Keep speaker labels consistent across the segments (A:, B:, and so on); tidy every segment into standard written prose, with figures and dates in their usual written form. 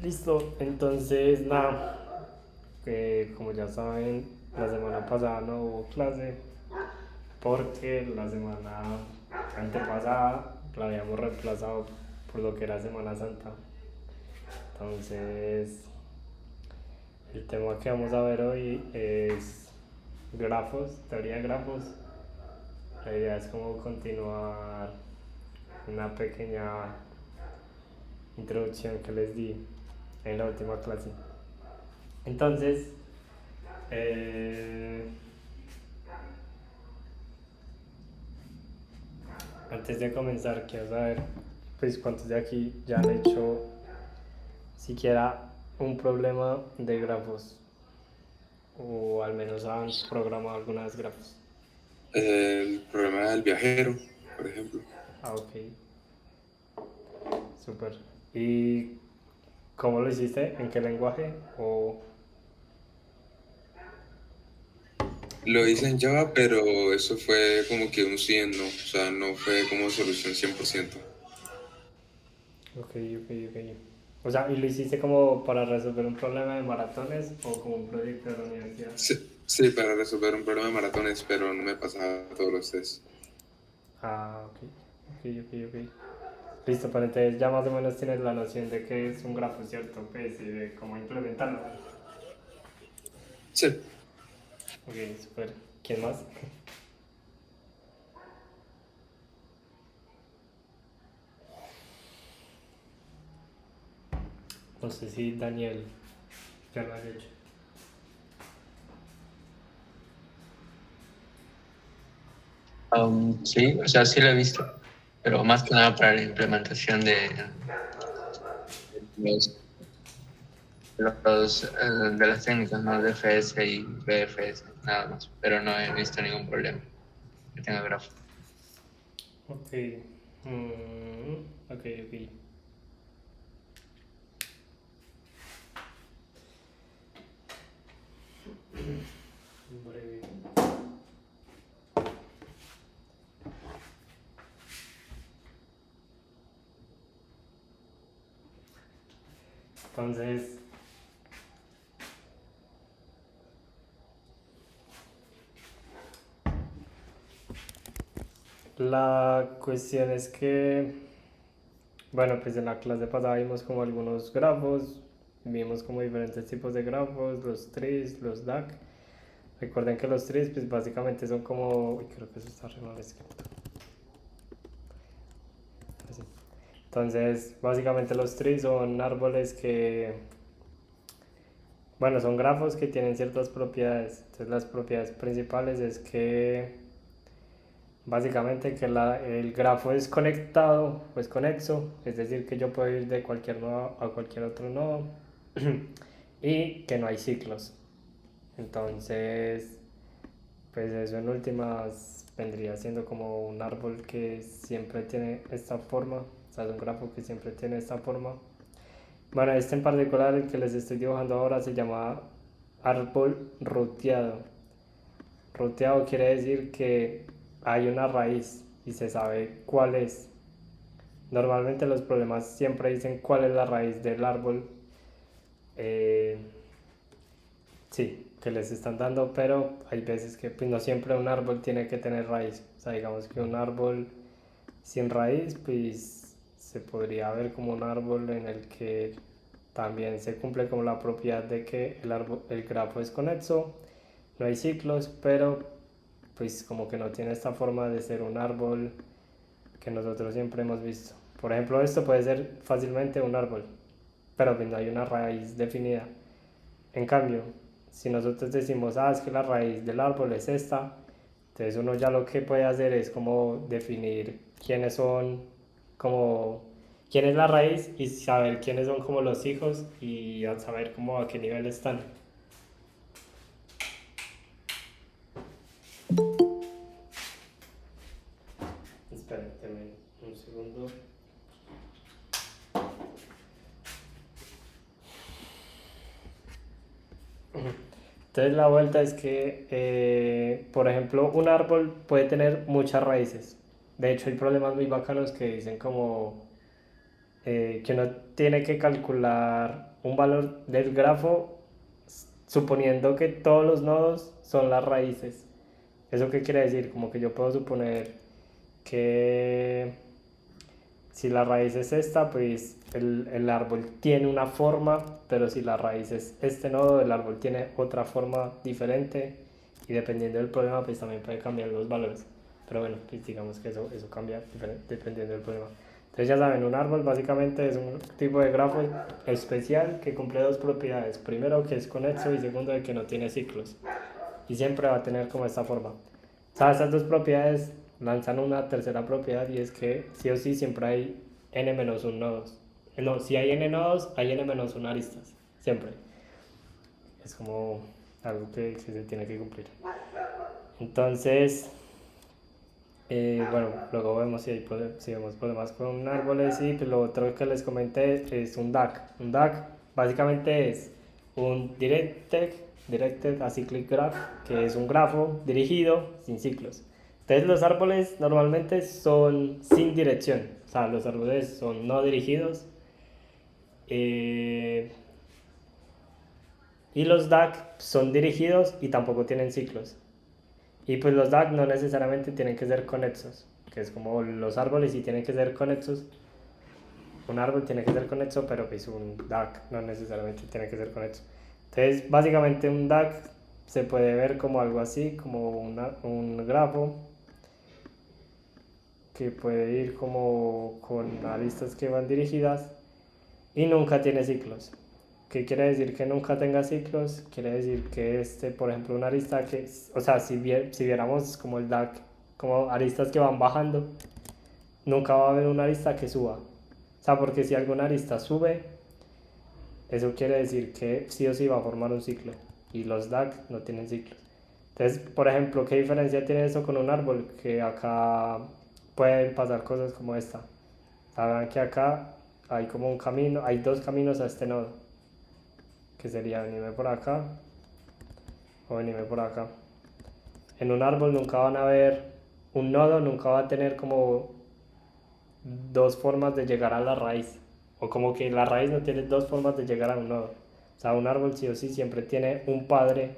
A: Listo, entonces nada, como ya saben, la semana pasada no hubo clase porque la semana antepasada la habíamos reemplazado por lo que era Semana Santa. Entonces, el tema que vamos a ver hoy es grafos, teoría de grafos. La idea es como continuar una pequeña introducción que les di en la última clase. Entonces, eh, antes de comenzar, quiero saber, pues, cuántos de aquí ya han hecho siquiera un problema de grafos o al menos han programado alguna vez grafos.
B: El problema del viajero, por ejemplo.
A: Ah, ok, súper. ¿Y cómo lo hiciste? ¿En qué lenguaje? O
B: Lo hice
A: cómo?
B: en Java, pero eso fue como que un sí en no, o sea, no fue como solución 100%.
A: Ok, ok, ok. O sea, ¿y lo hiciste como para resolver un problema de maratones o como un proyecto de la universidad?
B: Sí, para resolver un problema de maratones, pero no me pasaba todos los test.
A: Ah, ok, ok, ok, ok. Listo, pero entonces ya más o menos tienes la noción de qué es un grafo, ¿cierto? Pues y de cómo implementarlo.
B: Sí,
A: Ok, súper. ¿Quién más? No sé si Daniel ya lo has hecho.
C: Sí, o sea, sí lo he visto, pero más que nada para la implementación de los, de las técnicas, ¿no? DFS y BFS, nada más, pero no he visto ningún problema que tenga grafo.
A: Ok. Ok, ok. Breve. Entonces, la cuestión es que, bueno, pues en la clase pasada vimos como algunos grafos, vimos como diferentes tipos de grafos, los trees, los DAC. Recuerden que los trees, pues básicamente son como, uy, creo que eso está re mal escrito. Así. Entonces, básicamente los trees son árboles que, bueno, son grafos que tienen ciertas propiedades. Entonces, las propiedades principales es que básicamente que el grafo es conectado o es conexo, es decir, que yo puedo ir de cualquier nodo a cualquier otro nodo y que no hay ciclos. Entonces, pues eso en últimas vendría siendo como un árbol que siempre tiene esta forma, o sea, es un grafo que siempre tiene esta forma. Bueno, este en particular, el que les estoy dibujando ahora, se llama árbol ruteado. Ruteado quiere decir que hay una raíz y se sabe cuál es. Normalmente los problemas siempre dicen cuál es la raíz del árbol. Eh, sí, que les están dando, pero hay veces que pues, no siempre un árbol tiene que tener raíz. O sea, digamos que un árbol sin raíz, pues se podría ver como un árbol en el que también se cumple como la propiedad de que el grafo es conexo, no hay ciclos, pero pues como que no tiene esta forma de ser un árbol que nosotros siempre hemos visto. Por ejemplo, esto puede ser fácilmente un árbol, pero pues no hay una raíz definida. En cambio, si nosotros decimos, ah, es que la raíz del árbol es esta, entonces uno ya lo que puede hacer es como definir quiénes son, como quién es la raíz y saber quiénes son como los hijos y saber como a qué nivel están. Espérenme un segundo. Entonces la vuelta es que, por ejemplo, un árbol puede tener muchas raíces. De hecho, hay problemas muy bacanos que dicen como, que uno tiene que calcular un valor del grafo suponiendo que todos los nodos son las raíces. ¿Eso qué quiere decir? Como que yo puedo suponer que si la raíz es esta, pues el árbol tiene una forma, pero si la raíz es este nodo, el árbol tiene otra forma diferente y dependiendo del problema, pues también puede cambiar los valores. Pero bueno, pues digamos que eso cambia dependiendo del problema. Entonces ya saben, un árbol básicamente es un tipo de grafo especial que cumple dos propiedades. Primero, que es conexo y segundo, de que no tiene ciclos. Y siempre va a tener como esta forma. O sea, estas dos propiedades lanzan una tercera propiedad y es que sí o sí siempre hay n-1 nodos. No, si hay n nodos, hay n-1 aristas. Siempre. Es como algo que se tiene que cumplir. Entonces, bueno, luego vemos si vemos problemas con árboles y pues lo otro que les comenté es un DAG. Un DAG básicamente es un Directed Acyclic Graph, que es un grafo dirigido sin ciclos. Entonces los árboles normalmente son sin dirección, o sea, los árboles son no dirigidos. Y los DAG son dirigidos y tampoco tienen ciclos. Y pues los DAG no necesariamente tienen que ser conexos, que es como los árboles sí tienen que ser conexos. Un árbol tiene que ser conexo, pero pues un DAG no necesariamente tiene que ser conexo. Entonces, básicamente un DAG se puede ver como algo así, como un grafo que puede ir como con aristas que van dirigidas y nunca tiene ciclos. ¿Qué quiere decir que nunca tenga ciclos? Quiere decir que por ejemplo, una arista que, o sea, si viéramos como el DAG, como aristas que van bajando, nunca va a haber una arista que suba. O sea, porque si alguna arista sube, eso quiere decir que sí o sí va a formar un ciclo. Y los DAG no tienen ciclos. Entonces, por ejemplo, ¿qué diferencia tiene eso con un árbol? Que acá pueden pasar cosas como esta. Saben que acá hay como un camino, hay dos caminos a este nodo. Que sería venirme por acá o venirme por acá. En un árbol nunca van a ver, un nodo nunca va a tener como dos formas de llegar a la raíz. O como que la raíz no tiene dos formas de llegar a un nodo. O sea, un árbol sí o sí siempre tiene un padre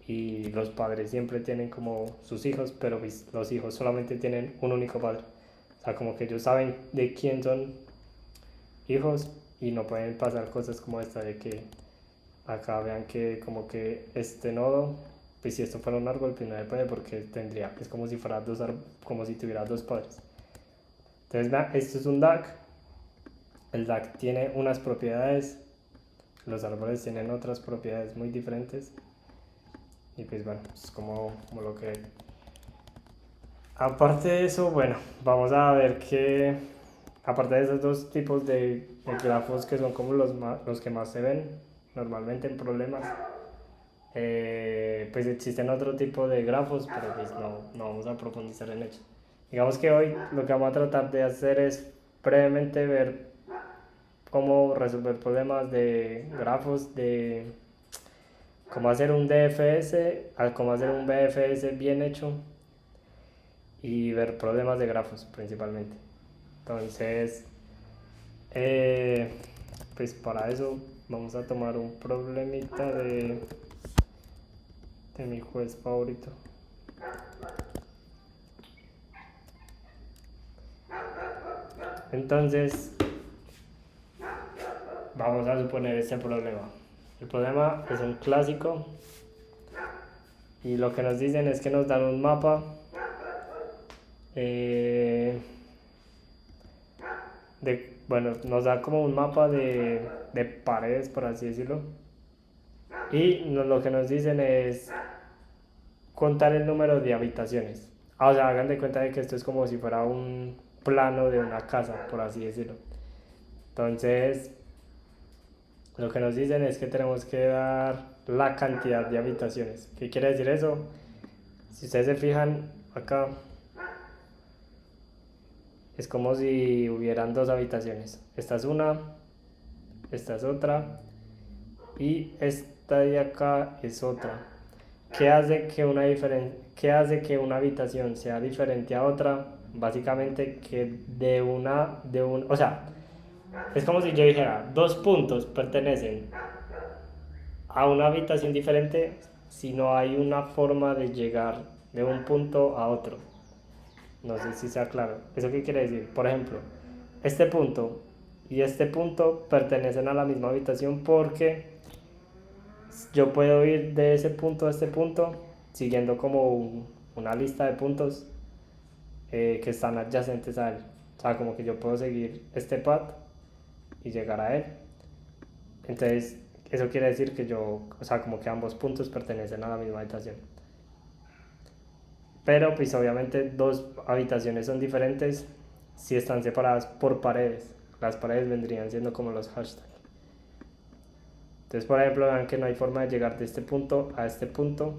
A: y los padres siempre tienen como sus hijos, pero los hijos solamente tienen un único padre. O sea, como que ellos saben de quién son hijos y no pueden pasar cosas como esta de que acá vean que como que este nodo, pues si esto fuera un árbol, pues no se puede porque es como si fuera como si tuviera dos padres. Entonces vean, esto es un DAG. El DAG tiene unas propiedades, los árboles tienen otras propiedades muy diferentes. Y pues bueno, es como lo que... Aparte de eso, bueno, vamos a ver que... Aparte de esos dos tipos de grafos que son como los que más se ven normalmente en problemas, pues existen otro tipo de grafos, pero pues no vamos a profundizar en ellos. Digamos que hoy lo que vamos a tratar de hacer es brevemente ver cómo resolver problemas de grafos, de cómo hacer un DFS, cómo hacer un BFS bien hecho y ver problemas de grafos principalmente. Entonces, pues para eso vamos a tomar un problemita de mi juez favorito. Entonces, vamos a suponer este problema. El problema es un clásico y lo que nos dicen es que nos dan un mapa bueno, nos da como un mapa de paredes, por así decirlo, y lo que nos dicen es contar el número de habitaciones. O sea, hagan de cuenta de que esto es como si fuera un plano de una casa, por así decirlo. Entonces, lo que nos dicen es que tenemos que dar la cantidad de habitaciones. ¿Qué quiere decir eso? Si ustedes se fijan acá, es como si hubieran dos habitaciones. Esta es una, esta es otra y esta de acá es otra. ¿Qué hace que una habitación sea diferente a otra? Básicamente que o sea, Es como si yo dijera, dos puntos pertenecen a una habitación diferente si no hay una forma de llegar de un punto a otro. No sé si sea claro. ¿Eso qué quiere decir? Por ejemplo, este punto y este punto pertenecen a la misma habitación porque yo puedo ir de ese punto a este punto siguiendo como una lista de puntos que están adyacentes a él. O sea, como que yo puedo seguir este path y llegar a él. Entonces, eso quiere decir que yo, o sea, como que ambos puntos pertenecen a la misma habitación. Pero pues obviamente dos habitaciones son diferentes si están separadas por paredes. Las paredes vendrían siendo como los hashtags. Entonces, por ejemplo, vean que no hay forma de llegar de este punto a este punto,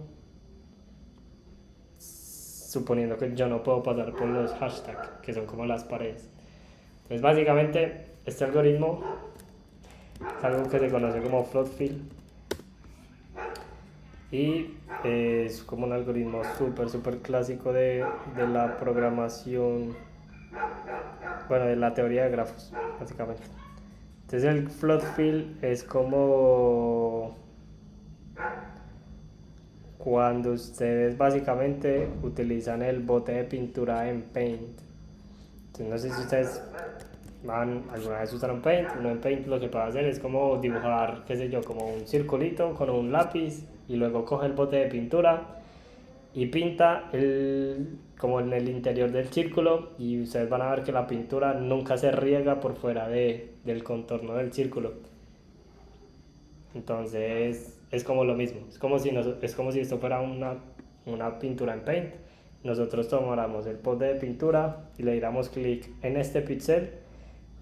A: suponiendo que yo no puedo pasar por los hashtags, que son como las paredes. Entonces, básicamente, este algoritmo es algo que se conoce como float fill y es como un algoritmo súper clásico de la programación, bueno, de la teoría de grafos, básicamente. Entonces el float fill es como cuando ustedes básicamente utilizan el bote de pintura en Paint. Entonces no sé si ustedes alguna vez usaron Paint. Uno en Paint lo que puede hacer es como dibujar, qué sé yo, como un circulito con un lápiz y luego coge el bote de pintura y pinta como en el interior del círculo y ustedes van a ver que la pintura nunca se riega por fuera del contorno del círculo. Entonces es como lo mismo, es como si esto fuera una pintura en Paint. Nosotros tomáramos el bote de pintura y le diéramos clic en este pixel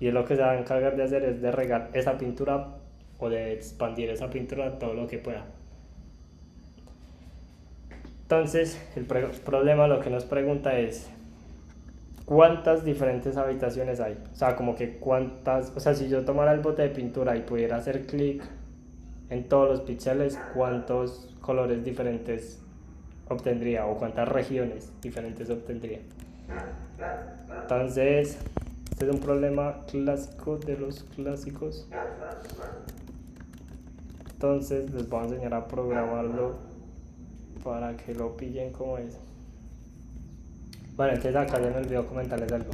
A: y lo que se va a encargar de hacer es de regar esa pintura o de expandir esa pintura todo lo que pueda. Entonces el problema lo que nos pregunta es cuántas diferentes habitaciones hay. O sea, como que cuántas, o sea, si yo tomara el bote de pintura y pudiera hacer clic en todos los píxeles, cuántos colores diferentes obtendría o cuántas regiones diferentes obtendría. Entonces, este es un problema clásico de los clásicos. Entonces, les voy a enseñar a programarlo para que lo pillen como es. Bueno, entonces acá ya me olvidó comentarles algo.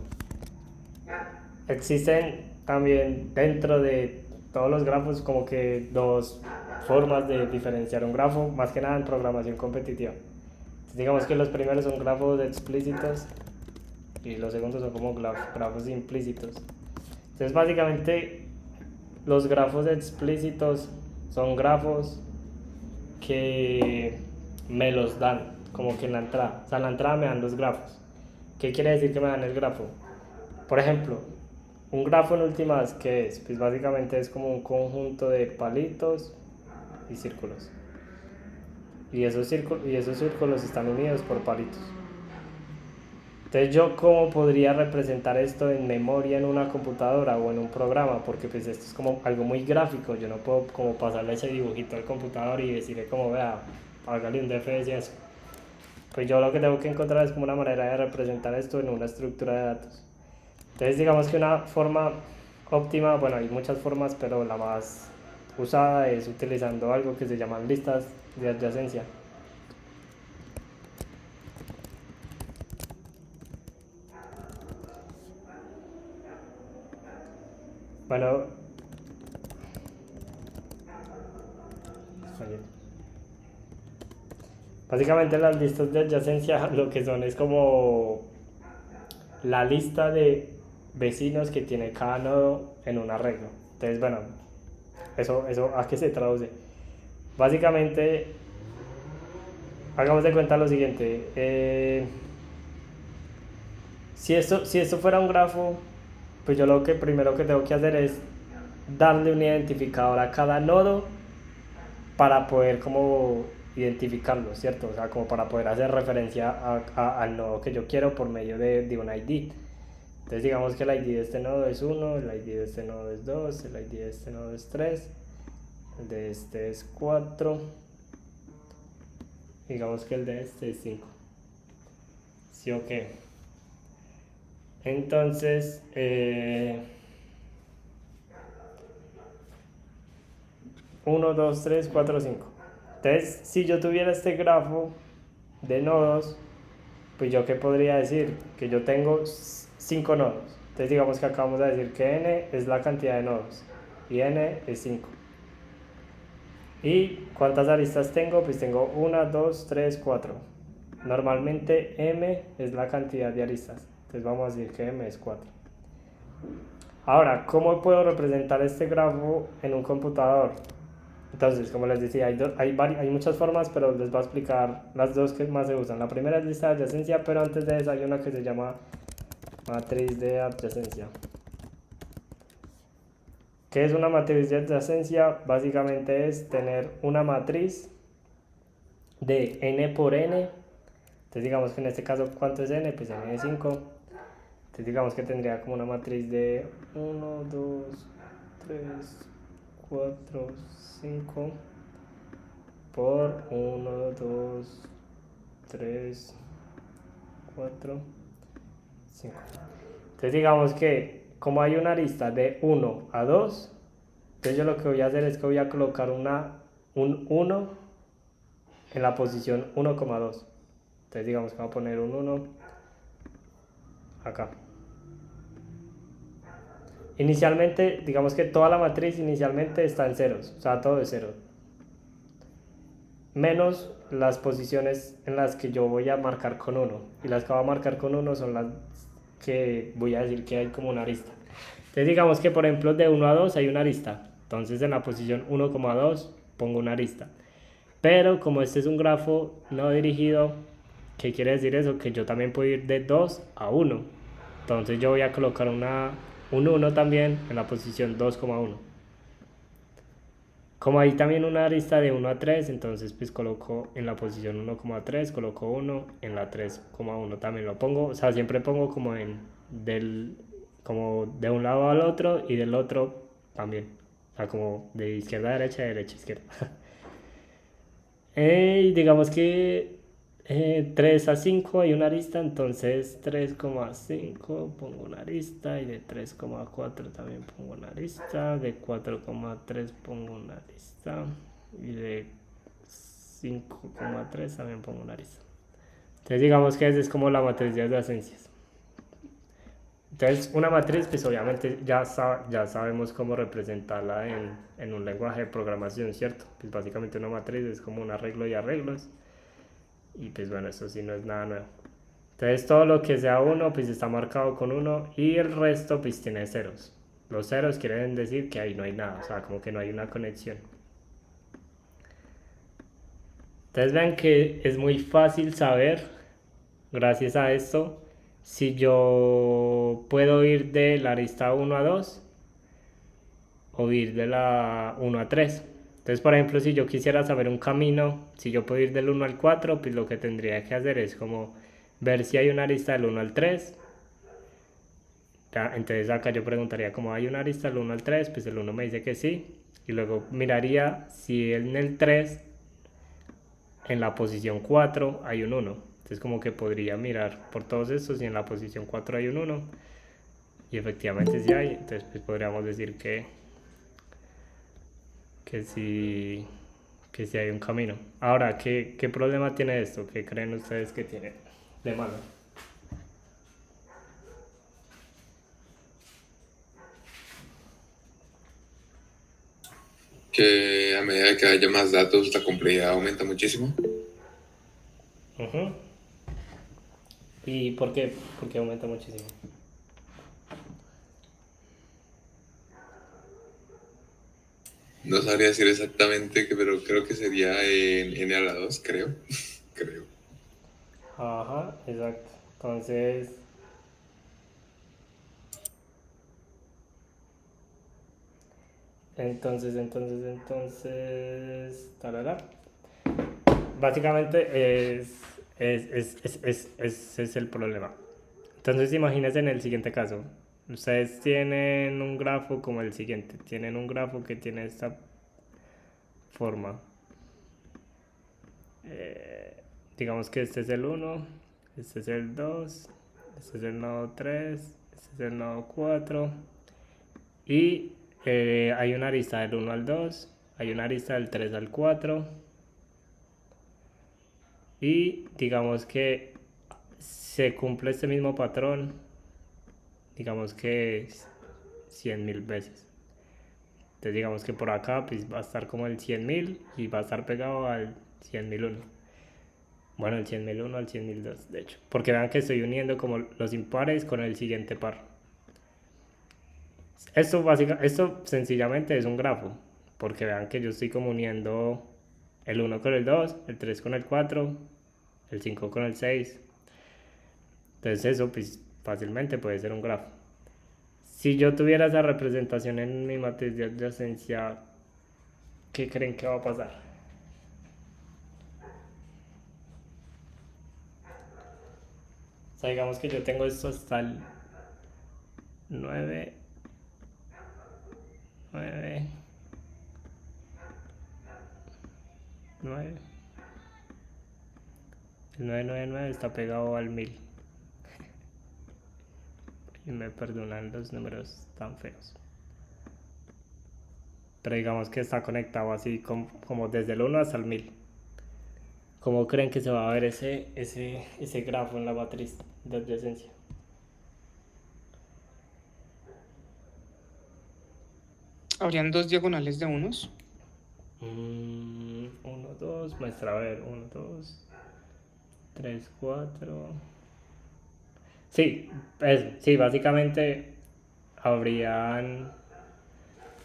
A: Existen también dentro de todos los grafos como que dos formas de diferenciar un grafo, más que nada en programación competitiva. Entonces, digamos que los primeros son grafos explícitos y los segundos son como grafos implícitos. Entonces básicamente los grafos explícitos son grafos que me los dan como que en la entrada. O sea, en la entrada me dan los grafos. ¿Qué quiere decir que me dan el grafo? Por ejemplo, un grafo en últimas, ¿qué es? Pues básicamente es como un conjunto de palitos y círculos. Y esos círculos están unidos por palitos. Entonces, ¿yo cómo podría representar esto en memoria en una computadora o en un programa? Porque pues esto es como algo muy gráfico. Yo no puedo como pasarle ese dibujito al computador y decirle como, vea, hágale un DFS y eso. Pues yo lo que tengo que encontrar es como una manera de representar esto en una estructura de datos. Entonces digamos que una forma óptima, bueno, hay muchas formas, pero la más usada es utilizando algo que se llaman listas de adyacencia. Bueno, básicamente las listas de adyacencia lo que son es como la lista de vecinos que tiene cada nodo en un arreglo. Entonces, bueno, eso ¿a qué se traduce? Básicamente, hagamos de cuenta lo siguiente. Si esto fuera un grafo, pues yo lo que primero que tengo que hacer es darle un identificador a cada nodo para poder como identificarlo, ¿cierto? O sea, como para poder hacer referencia al nodo que yo quiero por medio de un ID. Entonces digamos que el ID de este nodo es 1, el ID de este nodo es 2, el ID de este nodo es 3, el de este es 4, digamos que el de este es 5. ¿Sí o qué? Entonces, 1, 2, 3, 4, 5. Entonces, si yo tuviera este grafo de nodos, pues yo qué podría decir, que yo tengo 5 nodos. Entonces digamos que acabamos de decir que n es la cantidad de nodos y n es 5. ¿Y cuántas aristas tengo? Pues tengo 1, 2, 3, 4. Normalmente m es la cantidad de aristas. Entonces vamos a decir que m es 4. Ahora, ¿cómo puedo representar este grafo en un computador? Entonces, como les decía, hay muchas formas, pero les voy a explicar las dos que más se usan. La primera es lista de adyacencia, pero antes de eso hay una que se llama matriz de adyacencia. ¿Qué es una matriz de adyacencia? Básicamente es tener una matriz de n por n. Entonces digamos que en este caso, ¿cuánto es n? Pues n es 5. Entonces digamos que tendría como una matriz de 1, 2, 3, 4, 5 por 1, 2, 3, 4, 5. Entonces digamos que como hay una arista de 1 a 2, entonces yo lo que voy a hacer es que voy a colocar un 1 en la posición 1,2. Entonces digamos que voy a poner un 1 acá. Inicialmente, digamos que toda la matriz inicialmente está en ceros, o sea, todo es cero. Menos las posiciones en las que yo voy a marcar con 1. Y las que voy a marcar con 1 son las que voy a decir que hay como una arista. Entonces digamos que por ejemplo de 1 a 2 hay una arista. Entonces en la posición 1,2 pongo una arista. Pero como este es un grafo no dirigido, ¿qué quiere decir eso? Que yo también puedo ir de 2 a 1. Entonces yo voy a colocar un 1 también en la posición 2,1. Como hay también una arista de 1 a 3, entonces pues coloco en la posición 1,3, coloco 1, en la 3,1 también lo pongo. O sea, siempre pongo como como de un lado al otro y del otro también. O sea, como de izquierda a derecha, de derecha a izquierda. Y digamos que 3 a 5 hay una arista, entonces 3,5 pongo una arista y de 3,4 también pongo una arista, de 4,3 pongo una arista y de 5,3 también pongo una arista. Entonces digamos que esa es como la matriz de adyacencias. Entonces una matriz pues obviamente ya sabemos cómo representarla en un lenguaje de programación, ¿cierto? Pues básicamente una matriz es como un arreglo y arreglos. Y pues bueno, eso sí no es nada nuevo. Entonces todo lo que sea 1 pues está marcado con 1 y el resto pues tiene ceros. Los ceros quieren decir que ahí no hay nada, o sea, como que no hay una conexión. Entonces vean que es muy fácil saber, gracias a esto, si yo puedo ir de la arista 1 a 2 o ir de la 1 a 3. Entonces, por ejemplo, si yo quisiera saber un camino, si yo puedo ir del 1 al 4, pues lo que tendría que hacer es como ver si hay una arista del 1 al 3. Entonces acá yo preguntaría como hay una arista del 1 al 3, pues el 1 me dice que sí. Y luego miraría si en el 3, en la posición 4, hay un 1. Entonces como que podría mirar por todos estos y en la posición 4 hay un 1. Y efectivamente sí hay, entonces pues podríamos decir que sí, hay un camino. Ahora, ¿qué problema tiene esto? ¿Qué creen ustedes que tiene de malo?
B: Que a medida que haya más datos, la complejidad aumenta muchísimo.
A: ¿Y por qué? Porque aumenta muchísimo.
B: No sabría decir exactamente, pero creo que sería en n a la 2, creo. Creo.
A: Ajá, exacto. Entonces, tarara. Básicamente ese es el problema. Entonces imagínense en el siguiente caso. Ustedes tienen un grafo como el siguiente. Tienen un grafo que tiene esta forma. Digamos que este es el 1, este es el 2, este es el nodo 3, este es el nodo 4. Y hay una arista del 1 al 2 hay una arista del 3 al 4 y digamos que se cumple este mismo patrón, digamos que 100.000 veces. Entonces digamos que por acá pues va a estar como el 100.000 y va a estar pegado al 100.001. Bueno, el 100.001 al 100.002, de hecho. Porque vean que estoy uniendo como los impares con el siguiente par. Esto sencillamente es un grafo. Porque vean que yo estoy como uniendo el 1 con el 2, el 3 con el 4, el 5 con el 6. Entonces eso pues fácilmente puede ser un grafo. Si yo tuviera esa representación en mi matriz de adyacencia, ¿qué creen que va a pasar? O sea, digamos que yo tengo esto hasta el 9, 9, 9. El 999 está pegado al 1000. Y me perdonan los números tan feos. Pero digamos que está conectado así como desde el 1 hasta el 1000. ¿Cómo creen que se va a ver ese grafo en la matriz de adyacencia?
D: Habrían dos diagonales de unos.
A: 1, 2, muestra a ver, 1, 2, 3, 4. Sí, sí, básicamente habrían,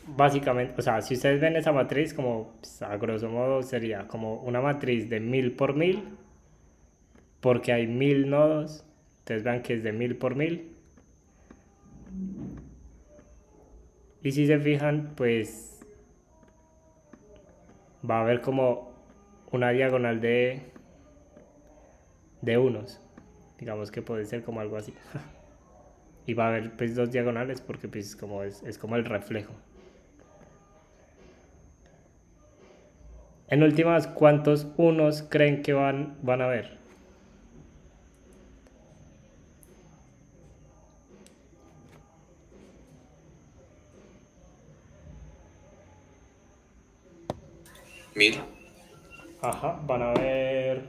A: básicamente, o sea, si ustedes ven esa matriz como pues, a grosso modo sería como una matriz de 1000 por 1000, porque hay 1000 nodos, entonces vean que es de 1000 por 1000. Y si se fijan, pues va a haber como una diagonal de unos. Digamos que puede ser como algo así. Y va a haber pues dos diagonales porque pues como es como el reflejo. En últimas, ¿cuántos unos creen que van a haber?
B: ¿1000?
A: Ajá, van a haber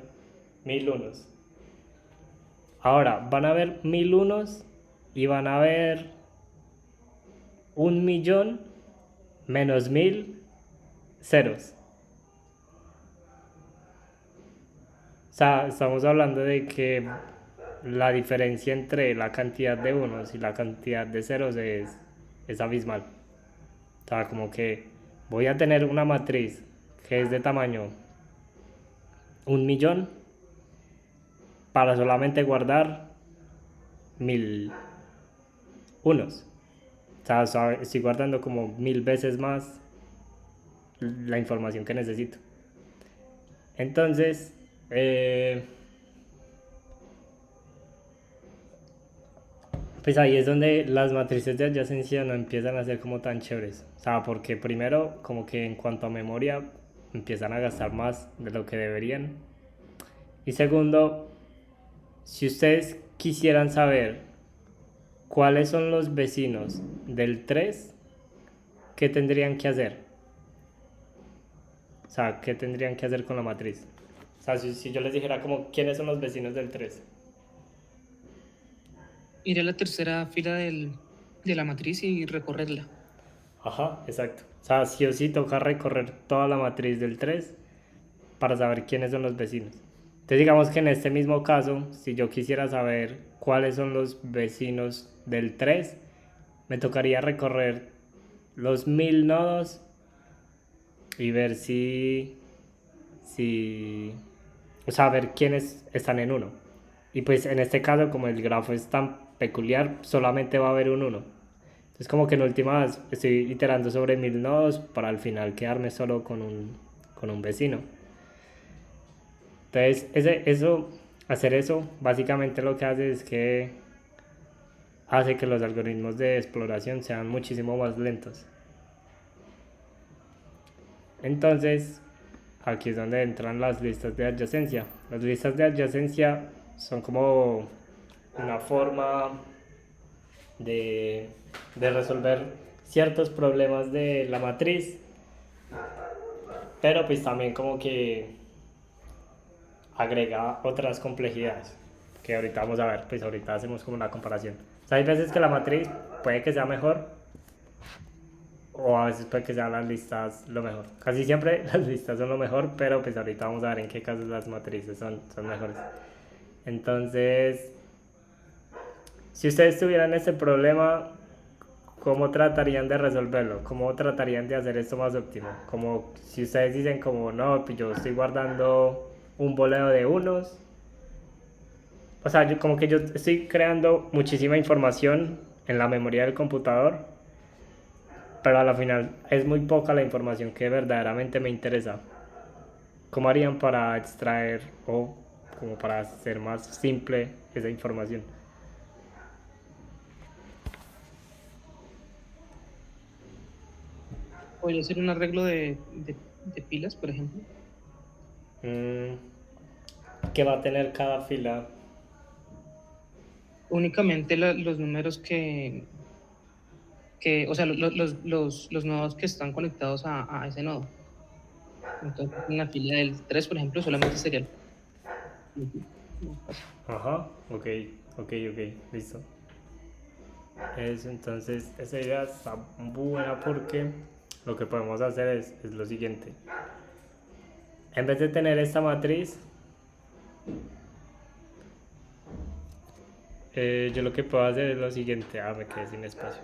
A: 1000 unos. Ahora, van a haber 1000 unos y van a haber 1.000.000 menos 1000 ceros. O sea, estamos hablando de que la diferencia entre la cantidad de unos y la cantidad de ceros es abismal. O sea, como que voy a tener una matriz que es de tamaño 1.000.000 para solamente guardar 1000 unos. O sea, estoy guardando como 1000 veces más la información que necesito. Entonces, pues ahí es donde las matrices de adyacencia no empiezan a ser como tan chéveres. O sea, porque primero, como que en cuanto a memoria, empiezan a gastar más de lo que deberían. Y segundo, si ustedes quisieran saber cuáles son los vecinos del 3, ¿qué tendrían que hacer? O sea, ¿qué tendrían que hacer con la matriz? O sea, si yo les dijera como, ¿quiénes son los vecinos del 3?
D: Ir a la tercera fila de la matriz y recorrerla.
A: Ajá, exacto. O sea, sí o sí toca recorrer toda la matriz del 3 para saber quiénes son los vecinos. Entonces digamos que en este mismo caso, si yo quisiera saber cuáles son los vecinos del 3, me tocaría recorrer los 1000 nodos y ver o sea, ver quiénes están en 1. Y pues en este caso, como el grafo es tan peculiar, solamente va a haber un 1. Entonces como que en últimas estoy iterando sobre 1000 nodos para al final quedarme solo con un vecino. Entonces hacer eso básicamente lo que hace es que hace que los algoritmos de exploración sean muchísimo más lentos. Entonces, aquí es donde entran las listas de adyacencia. Las listas de adyacencia son como una forma de resolver ciertos problemas de la matriz pero pues también como que agrega otras complejidades que ahorita vamos a ver, pues ahorita hacemos como una comparación. O sea, hay veces que la matriz puede que sea mejor o a veces puede que sean las listas lo mejor. Casi siempre las listas son lo mejor, pero pues ahorita vamos a ver en qué casos las matrices son mejores. Entonces, si ustedes tuvieran este problema, ¿cómo tratarían de resolverlo? ¿Cómo tratarían de hacer esto más óptimo? Como si ustedes dicen como, no, pues yo estoy guardando un boleo de unos. O sea, como que yo estoy creando muchísima información en la memoria del computador, pero a la final es muy poca la información que verdaderamente me interesa. ¿Cómo harían para extraer o como para hacer más simple esa información?
D: Podría ser un arreglo de pilas, por ejemplo.
A: ¿Qué va a tener cada fila?
D: Únicamente los números o sea, los nodos que están conectados a ese nodo. Entonces, en la fila del 3, por ejemplo, solamente sería el...
A: Ajá, ok, listo. Eso, entonces, esa idea está buena porque lo que podemos hacer es lo siguiente. En vez de tener esta matriz, yo lo que puedo hacer es lo siguiente. Me quedé sin espacio.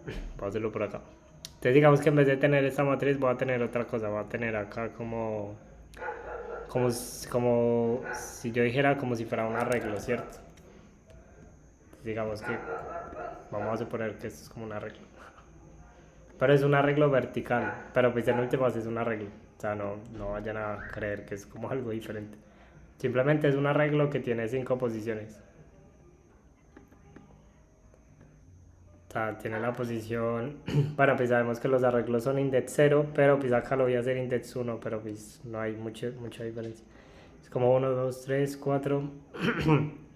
A: Voy a hacerlo por acá. Entonces digamos que en vez de tener esta matriz voy a tener otra cosa. Voy a tener acá como si yo dijera como si fuera un arreglo, ¿cierto? Digamos que vamos a suponer que esto es como un arreglo. Pero es un arreglo vertical. Pero pues en últimas es un arreglo. O sea, no vayan a creer que es como algo diferente. Simplemente es un arreglo que tiene 5 posiciones. O sea, tiene la posición... Bueno, pues sabemos que los arreglos son index 0, pero pues acá lo voy a hacer index 1, pero pues no hay mucha diferencia. Es como 1, 2, 3, 4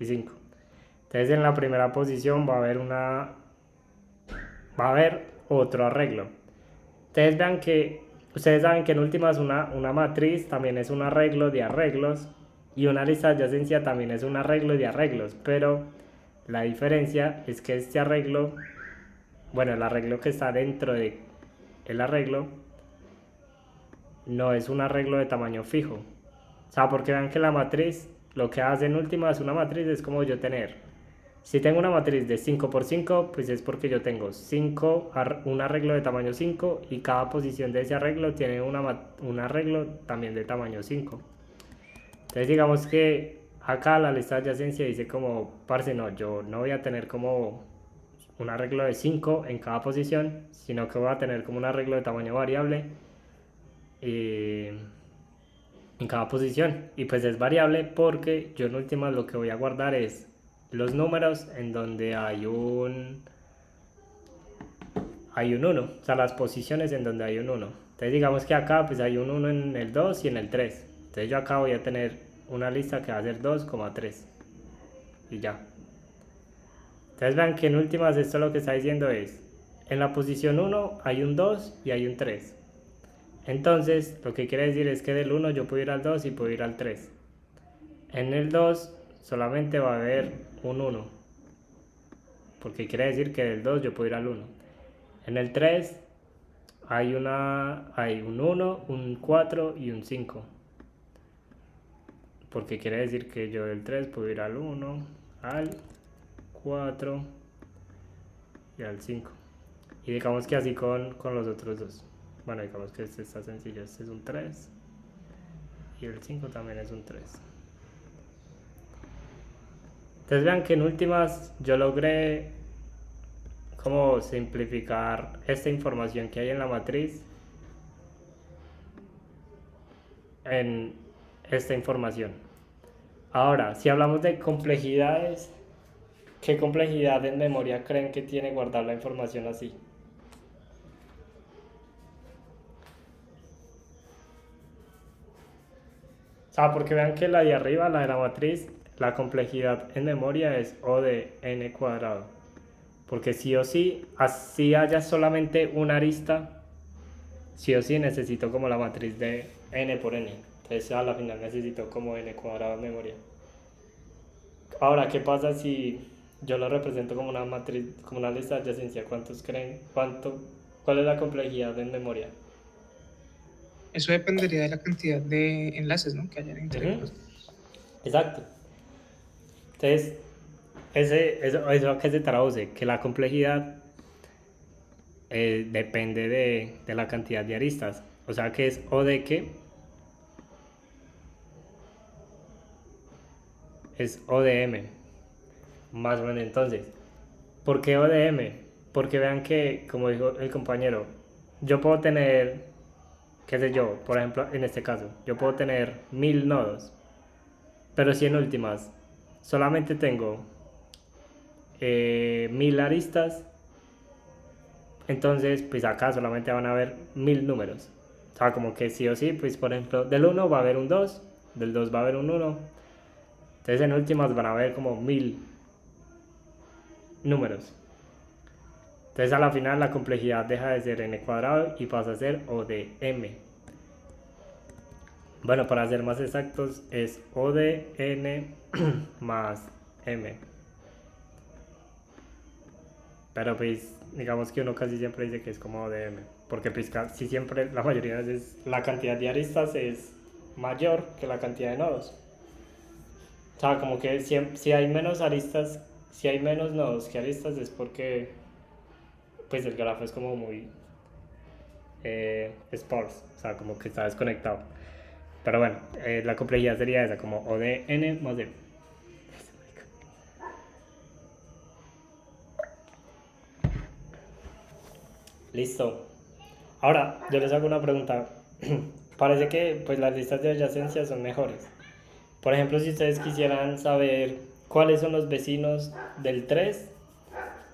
A: y 5. Entonces en la primera posición va a haber otro arreglo. Ustedes saben que en últimas una matriz también es un arreglo de arreglos y una lista de adyacencia también es un arreglo de arreglos, pero la diferencia es que este arreglo, bueno, el arreglo que está dentro de el arreglo no es un arreglo de tamaño fijo. O sea, porque vean que la matriz, lo que hace en últimas una matriz es como yo tener... Si tengo una matriz de 5 por 5, pues es porque yo tengo un arreglo de tamaño 5 y cada posición de ese arreglo tiene un arreglo también de tamaño 5. Entonces digamos que acá la lista de adyacencia dice como, parce, no, yo no voy a tener como un arreglo de 5 en cada posición, sino que voy a tener como un arreglo de tamaño variable en cada posición. Y pues es variable porque yo en últimas lo que voy a guardar es los números en donde hay un 1, o sea, las posiciones en donde hay un 1. Entonces digamos que acá pues hay un 1 en el 2 y en el 3. Entonces yo acá voy a tener una lista que va a ser 2,3 y ya. Entonces vean que en últimas esto lo que está diciendo es, en la posición 1 hay un 2 y hay un 3. Entonces lo que quiere decir es que del 1 yo puedo ir al 2 y puedo ir al 3. En el 2 solamente va a haber un 1, porque quiere decir que del 2 yo puedo ir al 1. En el 3 hay un 1, un 4 y un 5, porque quiere decir que yo del 3 puedo ir al 1, al 4 y al 5. Y digamos que así con los otros dos. Bueno, digamos que este está sencillo, este es un 3 y el 5 también es un 3. Entonces vean que en últimas yo logré como simplificar esta información que hay en la matriz en esta información. Ahora, si hablamos de complejidades, ¿qué complejidad en memoria creen que tiene guardar la información así? O sea, porque vean que la de arriba, la de la matriz, la complejidad en memoria es O de n cuadrado. Porque sí o sí, así haya solamente una arista, sí o sí necesito como la matriz de n por n. Entonces a la final necesito como n cuadrado de memoria. Ahora, ¿qué pasa si yo lo represento como una matriz, como una lista de adyacencia? ¿Cuántos creen? ¿Cuál es la complejidad en memoria?
D: Eso dependería de la cantidad de enlaces, ¿no? Que hayan entre
A: Ujú.
D: los...
A: Exacto. Entonces, eso a qué se traduce, que la complejidad depende de la cantidad de aristas. O sea que es O de qué es O de M. Más o menos entonces. ¿Por qué O de M? Porque vean que, como dijo el compañero, yo puedo tener, qué sé yo, por ejemplo, en este caso, yo puedo tener 1000 nodos. Pero si en últimas solamente tengo 1000 aristas, entonces pues acá solamente van a haber 1000 números. O sea, como que sí o sí, pues por ejemplo, del 1 va a haber un 2, del 2 va a haber un 1. Entonces en últimas van a haber como 1000 números. Entonces a la final la complejidad deja de ser n cuadrado y pasa a ser O de m. Bueno, para ser más exactos es O de n más m. Pero pues digamos que uno casi siempre dice que es como O de m. Porque pues casi siempre, la mayoría de veces, la cantidad de aristas es mayor que la cantidad de nodos. O sea, como que si hay menos aristas, si hay menos nodos que aristas es porque pues el grafo es como muy sparse, o sea, como que está desconectado. Pero bueno, la complejidad sería esa, como O de n más m. Listo. Ahora, yo les hago una pregunta. Parece que pues las listas de adyacencia son mejores. Por ejemplo, si ustedes quisieran saber cuáles son los vecinos del 3,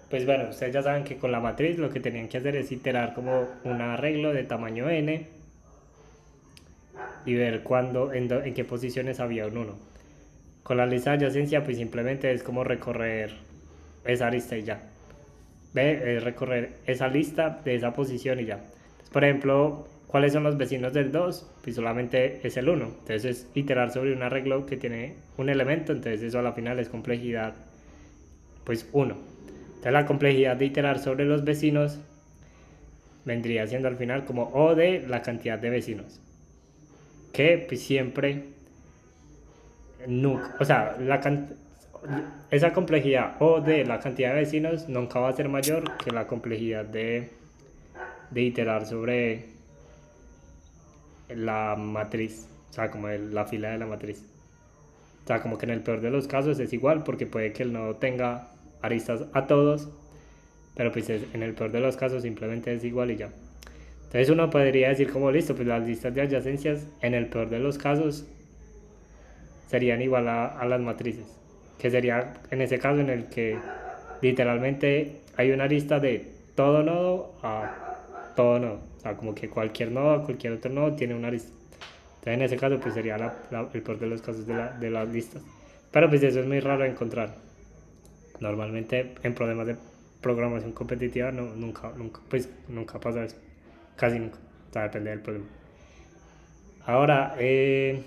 A: pues bueno, ustedes ya saben que con la matriz lo que tenían que hacer es iterar como un arreglo de tamaño n y ver en qué posiciones había un 1. Con la lista de adyacencia pues simplemente es como recorrer esa lista y ya. Recorrer esa lista de esa posición y ya. Entonces, por ejemplo, ¿cuáles son los vecinos del 2? Pues solamente es el 1. Entonces es iterar sobre un arreglo que tiene un elemento, entonces eso a la final es complejidad pues 1. Entonces la complejidad de iterar sobre los vecinos vendría siendo al final como O de la cantidad de vecinos. Que pues siempre, nunca, o sea, esa complejidad O de la cantidad de vecinos nunca va a ser mayor que la complejidad de iterar sobre la matriz, o sea, como la fila de la matriz. O sea, como que en el peor de los casos es igual, porque puede que el nodo tenga aristas a todos, pero pues en el peor de los casos simplemente es igual y ya. Entonces uno podría decir como listo, pues las listas de adyacencias en el peor de los casos serían igual a las matrices, que sería en ese caso en el que literalmente hay una lista de todo nodo a todo nodo, o sea, como que cualquier nodo a cualquier otro nodo tiene una lista. Entonces en ese caso pues sería el peor de los casos de las listas, pero pues eso es muy raro de encontrar. Normalmente en problemas de programación competitiva nunca pasa eso, casi nunca, o sea, depende del problema. Ahora, ¿qué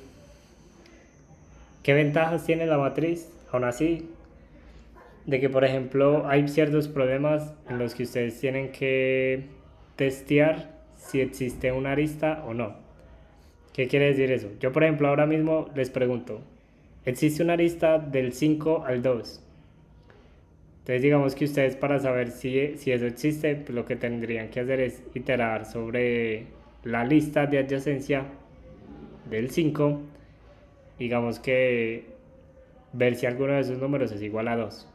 A: ventajas tiene la matriz? Aún así, de que por ejemplo hay ciertos problemas en los que ustedes tienen que testear si existe una arista o no. ¿Qué quiere decir eso? Yo por ejemplo ahora mismo les pregunto, ¿existe una arista del 5 al 2? Entonces digamos que ustedes para saber si eso existe, pues lo que tendrían que hacer es iterar sobre la lista de adyacencia del 5, digamos que ver si alguno de esos números es igual a 2.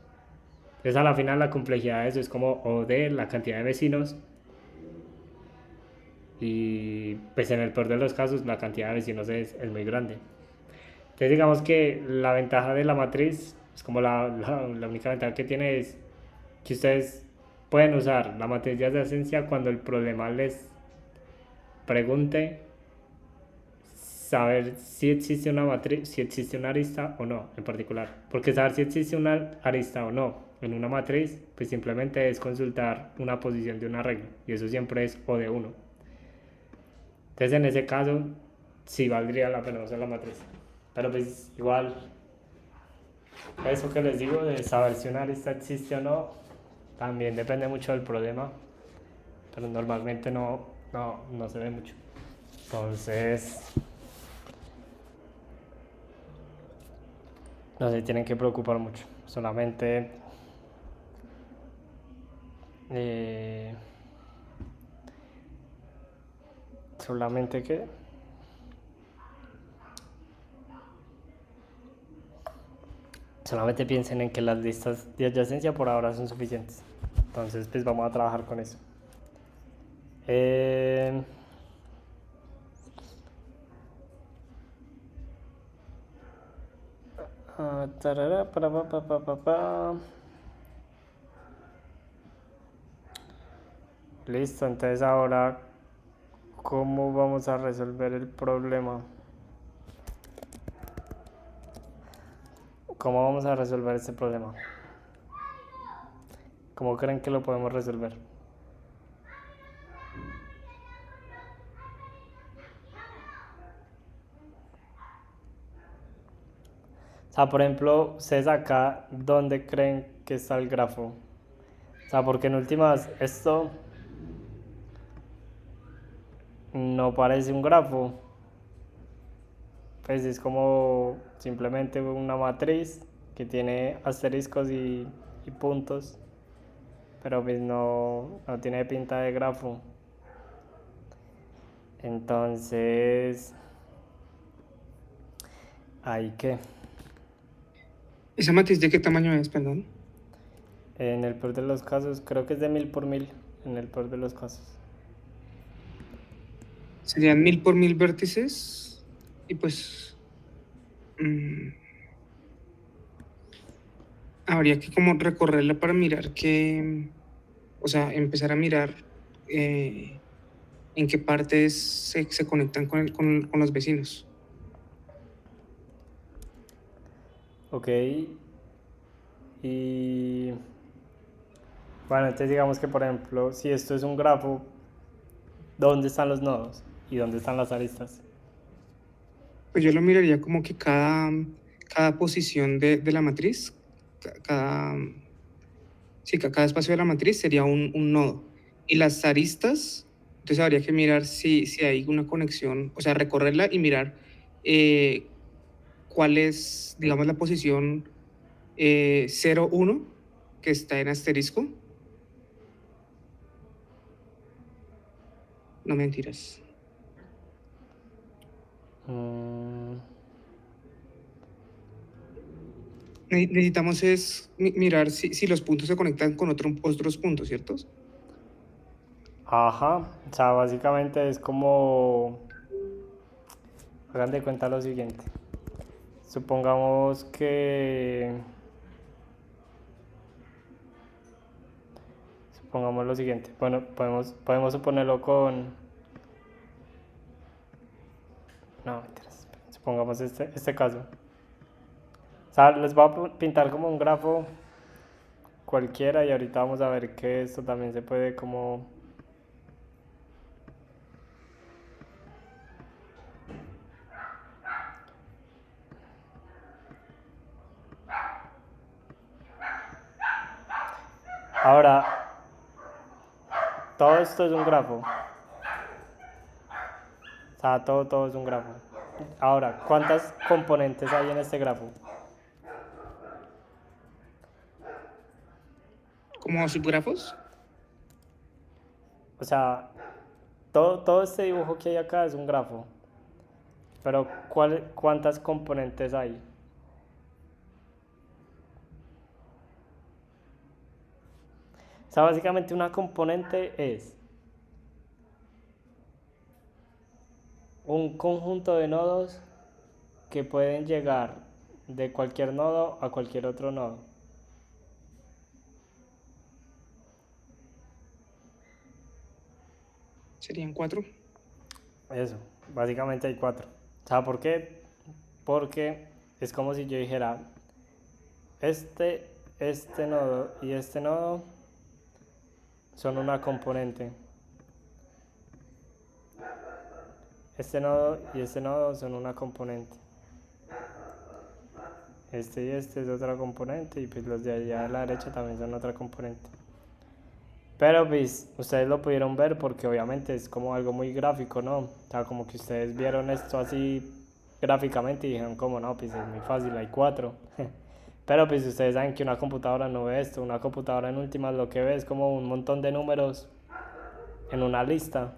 A: Entonces a la final la complejidad de eso es como O de la cantidad de vecinos y pues en el peor de los casos la cantidad de vecinos es muy grande. Entonces digamos que la ventaja de la matriz es como la única ventaja que tiene es que ustedes pueden usar la matriz de adyacencia cuando el problema les pregunte saber si existe una matriz, si existe una arista o no en particular. Porque saber si existe una arista o no en una matriz, pues simplemente es consultar una posición de un arreglo y eso siempre es O de 1. Entonces en ese caso sí valdría la pena usar la matriz. Pero pues igual, eso que les digo de saber si una arista existe o no, también depende mucho del problema. Pero normalmente no se ve mucho. Entonces, no se tienen que preocupar mucho. Solamente solamente que solamente piensen en que las listas de adyacencia por ahora son suficientes. Entonces, pues vamos a trabajar con eso. Tarara, para, pa. Listo, entonces ahora, ¿cómo vamos a resolver el problema? ¿Cómo vamos a resolver este problema? ¿Cómo creen que lo podemos resolver? O sea, por ejemplo, ustedes acá, ¿dónde creen que está el grafo? O sea, porque en últimas, esto no parece un grafo. Pues es como simplemente una matriz que tiene asteriscos y puntos. Pero pues no tiene pinta de grafo. Entonces, ¿ahí qué?
E: ¿Esa matriz de qué tamaño es, perdón?
A: En el peor de los casos, creo que es de 1000 por 1000. En el peor de los casos.
E: Serían 1000 por 1000 vértices. Y pues habría que como recorrerla para mirar que, o sea, empezar a mirar en qué partes se conectan con los vecinos.
A: Ok. Y bueno, entonces digamos que por ejemplo, si esto es un grafo, ¿dónde están los nodos? ¿Y dónde están las aristas?
E: Pues yo lo miraría como que cada posición de la matriz, cada espacio de la matriz sería un nodo. Y las aristas, entonces habría que mirar si hay una conexión, o sea, recorrerla y mirar cuál es, digamos, la posición 0, 1, que está en asterisco. No mentiras. Necesitamos es mirar si los puntos se conectan con otros puntos, ¿cierto?
A: Ajá, o sea, básicamente es como, hagan de cuenta lo siguiente. Supongamos supongamos lo siguiente. Bueno, podemos suponerlo con, no, mentiras. Supongamos este caso. O sea, les voy a pintar como un grafo cualquiera y ahorita vamos a ver que esto también se puede como... Ahora, todo esto es un grafo. O sea, todo es un grafo. Ahora, ¿cuántas componentes hay en este grafo?
E: ¿Como subgrafos?
A: O sea, todo este dibujo que hay acá es un grafo. Pero ¿cuántas componentes hay? O sea, básicamente una componente es un conjunto de nodos que pueden llegar de cualquier nodo a cualquier otro nodo.
E: Serían 4.
A: Eso, básicamente hay 4. ¿Sabes por qué? Porque es como si yo dijera, este nodo y este nodo son una componente. este nodo y este nodo son una componente. Este y este es otra componente y pues los de allá a la derecha también son otra componente. Pero pues ustedes lo pudieron ver porque obviamente es como algo muy gráfico, ¿no? O sea, como que ustedes vieron esto así gráficamente y dijeron como no, pues es muy fácil, hay 4. Pero pues ustedes saben que una computadora no ve esto, una computadora en últimas lo que ve es como un montón de números en una lista.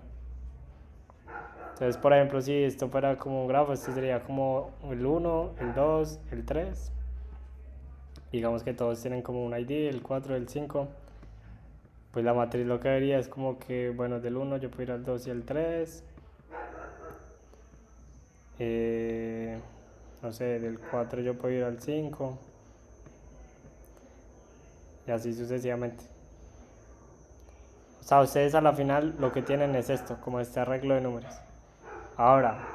A: Entonces, por ejemplo, si esto fuera como un grafo, esto sería como el 1, el 2, el 3. Digamos que todos tienen como un ID, el 4, el 5. Pues la matriz lo que vería es como que, bueno, del 1 yo puedo ir al 2 y al 3. No sé, del 4 yo puedo ir al 5. Y así sucesivamente. O sea, ustedes a la final lo que tienen es esto, como este arreglo de números. Ahora,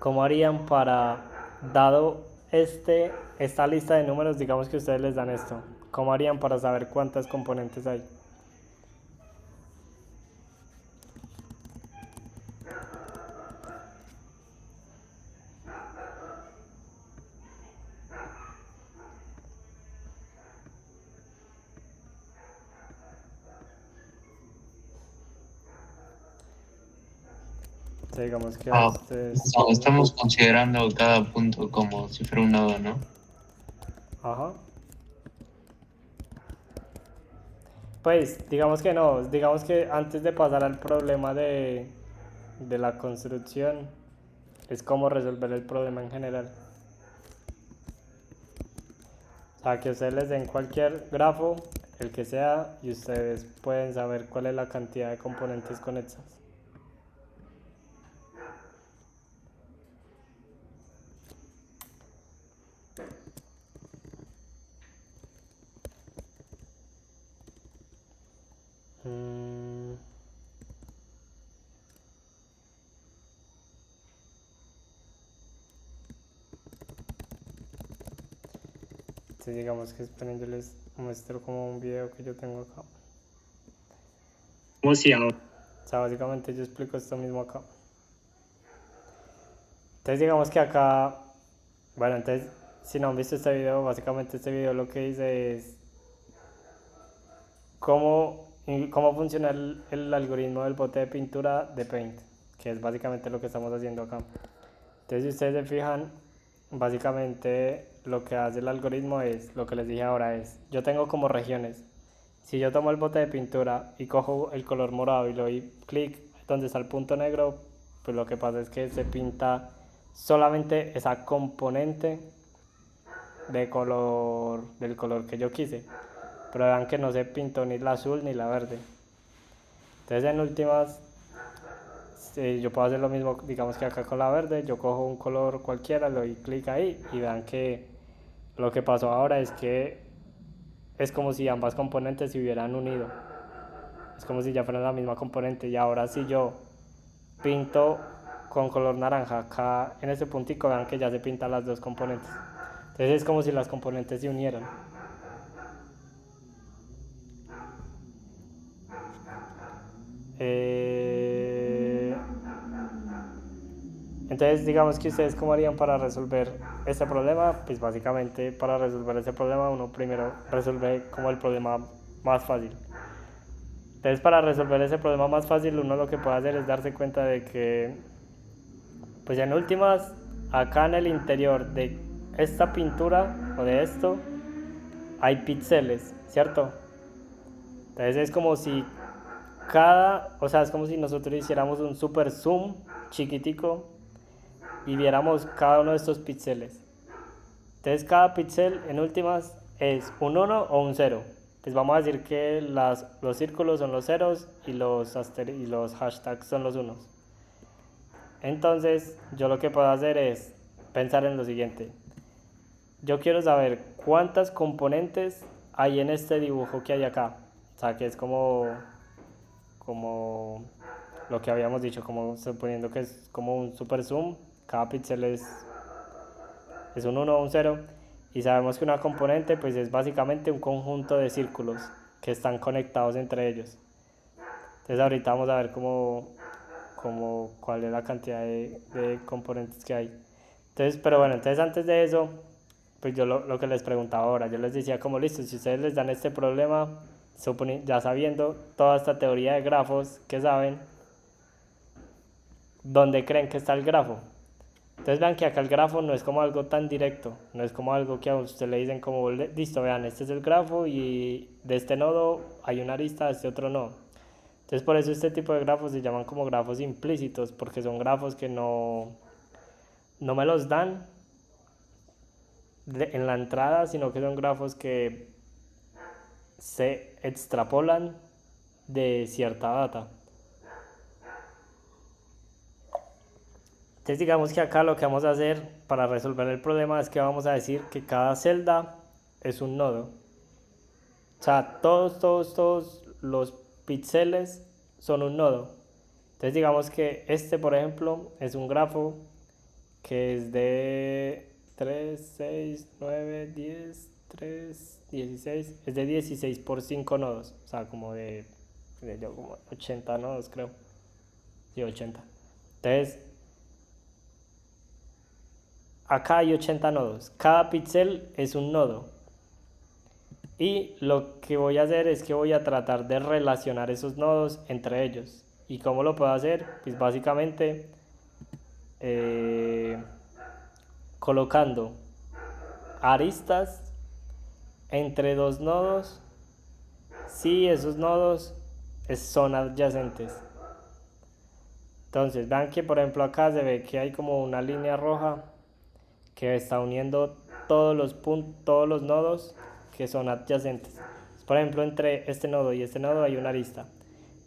A: ¿cómo harían para, dado esta lista de números, digamos que ustedes les dan esto, ¿cómo harían para saber cuántas componentes hay? Entonces, digamos que ustedes...
C: Estamos considerando cada punto como si fuera un nodo, ¿no?
A: Ajá. Pues, digamos que no, digamos que antes de pasar al problema de la construcción, es cómo resolver el problema en general. O sea, que ustedes les den cualquier grafo, el que sea, y ustedes pueden saber cuál es la cantidad de componentes conexas. Entonces digamos que esperen, yo les muestro como un video que yo tengo acá.
F: ¿Cómo se llama?
A: O sea, básicamente yo explico esto mismo acá. Entonces digamos que acá, bueno, entonces si no han visto este video, básicamente este video lo que dice es cómo funciona el algoritmo del bote de pintura de Paint, que es básicamente lo que estamos haciendo acá. Entonces si ustedes se fijan, básicamente lo que hace el algoritmo es, lo que les dije ahora es, yo tengo como regiones. Si yo tomo el bote de pintura y cojo el color morado y le doy clic donde está el punto negro, pues lo que pasa es que se pinta solamente esa componente del color que yo quise. Pero vean que no se pintó ni la azul ni la verde. Entonces en últimas, yo puedo hacer lo mismo, digamos que acá con la verde, yo cojo un color cualquiera, le doy clic ahí y vean que lo que pasó ahora es que es como si ambas componentes se hubieran unido. Es como si ya fueran la misma componente. Y ahora si yo pinto con color naranja acá en este puntico, vean que ya se pintan las dos componentes. Entonces es como si las componentes se unieran. Entonces digamos que ustedes cómo harían para resolver este problema. Pues básicamente para resolver ese problema uno primero resuelve como el problema más fácil. Entonces para resolver ese problema más fácil uno lo que puede hacer es darse cuenta de que pues en últimas acá en el interior de esta pintura o de esto hay píxeles, ¿cierto? Entonces es como si o sea, es como si nosotros hiciéramos un super zoom chiquitico y viéramos cada uno de estos píxeles. Entonces cada píxel en últimas es un 1 o un 0. Pues vamos a decir que los círculos son los ceros y los hashtags son los unos. Entonces yo lo que puedo hacer es pensar en lo siguiente. Yo quiero saber cuántas componentes hay en este dibujo que hay acá. O sea, que es como lo que habíamos dicho, como suponiendo que es como un super zoom, cada píxel es un 1 o un 0, y sabemos que una componente pues es básicamente un conjunto de círculos que están conectados entre ellos. Entonces ahorita vamos a ver cuál es la cantidad de componentes que hay. Entonces, pero bueno, entonces antes de eso, pues yo lo que les preguntaba ahora, yo les decía como listo, si ustedes les dan este problema, ya sabiendo toda esta teoría de grafos que saben, ¿dónde creen que está el grafo? Entonces vean que acá el grafo no es como algo tan directo, no es como algo que a usted le dicen como, listo, vean, este es el grafo y de este nodo hay una arista, de este otro no. Entonces por eso este tipo de grafos se llaman como grafos implícitos, porque son grafos que no me los dan en la entrada, sino que son grafos que se extrapolan de cierta data. Entonces digamos que acá lo que vamos a hacer para resolver el problema es que vamos a decir que cada celda es un nodo. O sea, todos los píxeles son un nodo. Entonces digamos que este, por ejemplo, es un grafo que es de 3, 6, 9, 10, 3, 16. Es de 16 por 5 nodos. O sea, como como 80 nodos, creo. Sí, 80. Entonces, acá hay 80 nodos. Cada píxel es un nodo. Y lo que voy a hacer es que voy a tratar de relacionar esos nodos entre ellos. ¿Y cómo lo puedo hacer? Pues básicamente colocando aristas entre dos nodos si esos nodos son adyacentes. Entonces vean que por ejemplo acá se ve que hay como una línea roja que está uniendo todos los nodos que son adyacentes. Por ejemplo, entre este nodo y este nodo hay una arista.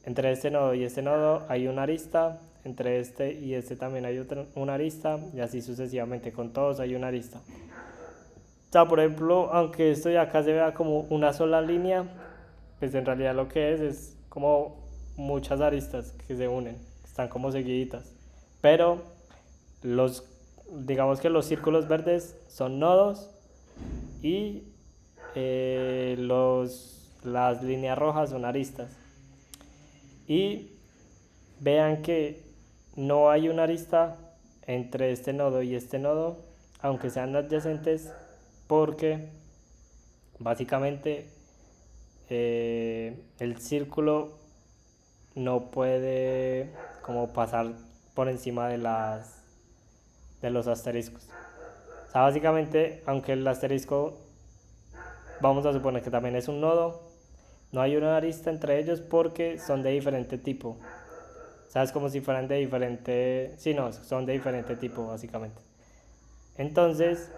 A: Entre este nodo y este nodo hay una arista. Entre este y este también hay una arista. Y así sucesivamente, con todos hay una arista. O sea, por ejemplo, aunque esto de acá se vea como una sola línea, pues en realidad lo que es como muchas aristas que se unen. Están como seguiditas. Pero digamos que los círculos verdes son nodos y las líneas rojas son aristas. Y vean que no hay una arista entre este nodo y este nodo, aunque sean adyacentes, porque básicamente el círculo no puede como pasar por encima de los asteriscos. O sea, básicamente, aunque el asterisco vamos a suponer que también es un nodo, no hay una arista entre ellos porque son de diferente tipo. O sea, es como si fueran de diferente... Sí, no, son de diferente tipo básicamente. Entonces,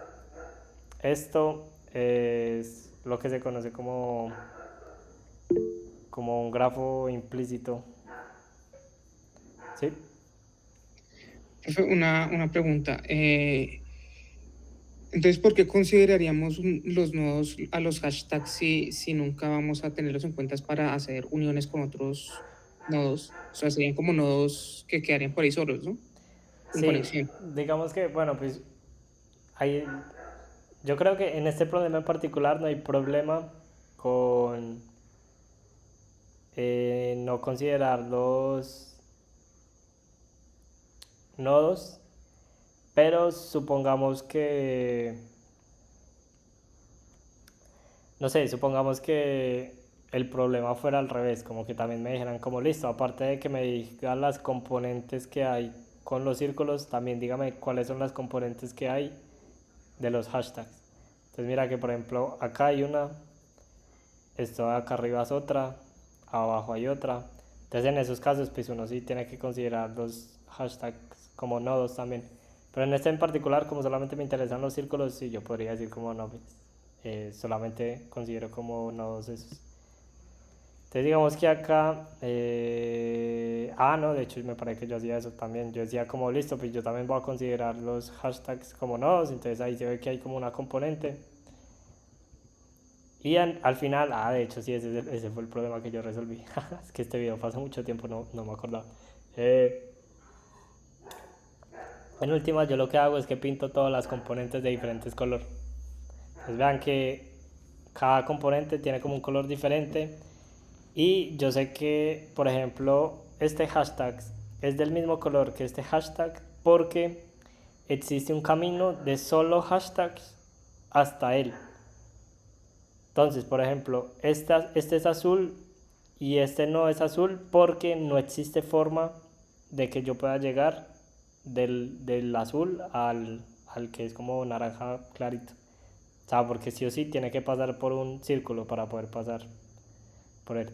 A: esto es lo que se conoce como un grafo implícito. ¿Sí?
E: Profe, una pregunta. Entonces, ¿por qué consideraríamos los nodos a los hashtags si nunca vamos a tenerlos en cuenta para hacer uniones con otros nodos? O sea, serían como nodos que quedarían por ahí solos, ¿no? Sin conexión.
A: Digamos que, bueno, pues yo creo que en este problema en particular no hay problema con no considerar los nodos, pero supongamos que, no sé, supongamos que el problema fuera al revés, como que también me dijeran como listo, aparte de que me digan las componentes que hay con los círculos, también dígame cuáles son las componentes que hay de los hashtags. Entonces mira que por ejemplo acá hay una, esto de acá arriba es otra, abajo hay otra. Entonces en esos casos pues uno sí tiene que considerar los hashtags como nodos también. Pero en este en particular, como solamente me interesan los círculos, sí, yo podría decir como no, solamente considero como nodos esos. Entonces digamos que acá, no, de hecho me parece que yo hacía eso también. Yo decía como listo, pues yo también voy a considerar los hashtags como nodos, entonces ahí se ve que hay como una componente. Y al final, de hecho sí, ese fue el problema que yo resolví. Es que este video pasa mucho tiempo, no me acordaba. En última, yo lo que hago es que pinto todas las componentes de diferentes colores. Entonces vean que cada componente tiene como un color diferente Y yo sé que, por ejemplo, este hashtag es del mismo color que este hashtag porque existe un camino de solo hashtags hasta él. Entonces, por ejemplo, este es azul y este no es azul porque no existe forma de que yo pueda llegar del azul al que es como naranja clarito. O sea, porque sí o sí tiene que pasar por un círculo para poder pasar por él.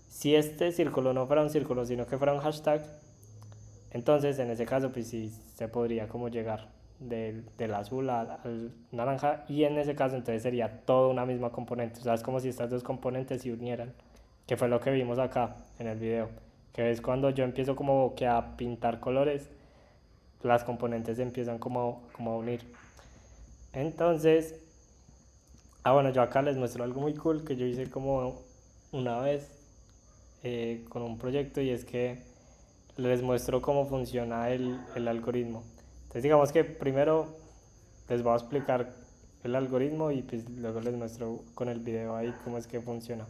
A: Si este círculo no fuera un círculo, sino que fuera un hashtag, entonces en ese caso pues sí se podría como llegar del azul al naranja, y en ese caso entonces sería toda una misma componente. O sea, es como si estas dos componentes se unieran, que fue lo que vimos acá en el video, que es cuando yo empiezo como que a pintar colores, las componentes se empiezan como a unir. Entonces, bueno, yo acá les muestro algo muy cool que yo hice como una vez con un proyecto, y es que les muestro cómo funciona el algoritmo. Entonces digamos que primero les voy a explicar el algoritmo y pues luego les muestro con el video ahí cómo es que funciona.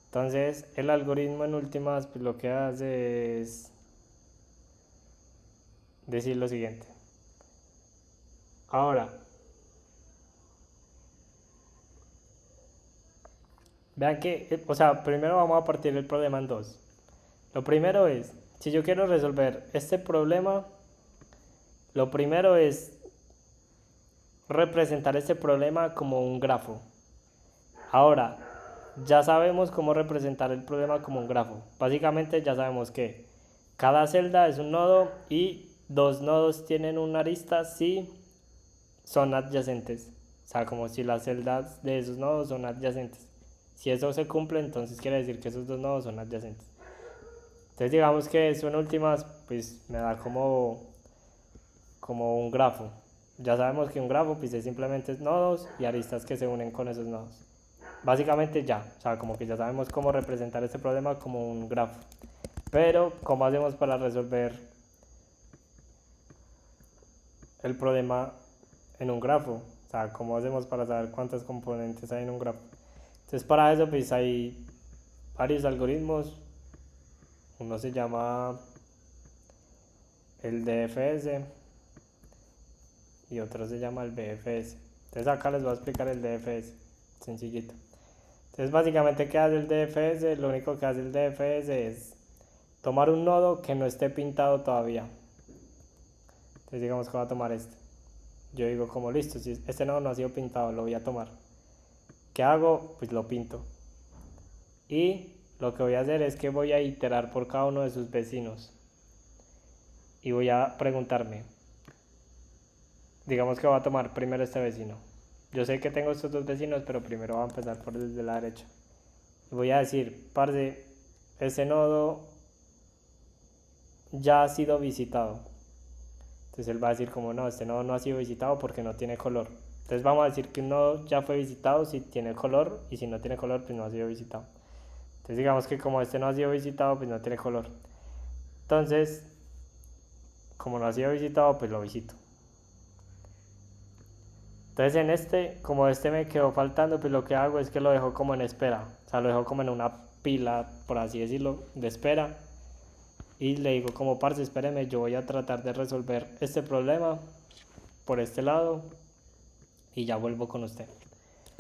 A: Entonces el algoritmo en últimas pues lo que hace es decir lo siguiente. Ahora, vean que, o sea, primero vamos a partir el problema en dos. Lo primero es, si yo quiero resolver este problema, lo primero es representar este problema como un grafo. Ahora, ya sabemos cómo representar el problema como un grafo. Básicamente ya sabemos que cada celda es un nodo y dos nodos tienen una arista si son adyacentes. O sea, como si las celdas de esos nodos son adyacentes. Si eso se cumple, entonces quiere decir que esos dos nodos son adyacentes. Entonces digamos que eso en últimas pues me da como un grafo. Ya sabemos que un grafo pues es simplemente nodos y aristas que se unen con esos nodos. Básicamente ya, o sea, como que ya sabemos cómo representar este problema como un grafo. Pero, ¿cómo hacemos para resolver el problema en un grafo? O sea, ¿cómo hacemos para saber cuántas componentes hay en un grafo? Entonces, para eso pues hay varios algoritmos. Uno se llama el DFS y otro se llama el BFS. Entonces acá les voy a explicar el DFS, sencillito. Entonces básicamente, ¿qué hace el DFS? Lo único que hace el DFS es tomar un nodo que no esté pintado todavía. Entonces digamos que voy a tomar este. Yo digo como listo, si este nodo no ha sido pintado, lo voy a tomar. ¿Qué hago? Pues lo pinto. Y lo que voy a hacer es que voy a iterar por cada uno de sus vecinos. Y voy a preguntarme, digamos que voy a tomar primero este vecino. Yo sé que tengo estos dos vecinos, pero primero voy a empezar por desde la derecha. Y voy a decir, parce, ese nodo ya ha sido visitado. Entonces él va a decir como no, este nodo no ha sido visitado porque no tiene color. Entonces vamos a decir que un nodo ya fue visitado si tiene color, y si no tiene color pues no ha sido visitado. Entonces digamos que como este no ha sido visitado pues no tiene color. Entonces, como no ha sido visitado pues lo visito. Entonces en este, como este me quedó faltando, pues lo que hago es que lo dejo como en espera. O sea, lo dejo como en una pila, por así decirlo, de espera. Y le digo como parce, espéreme, yo voy a tratar de resolver este problema por este lado y ya vuelvo con usted.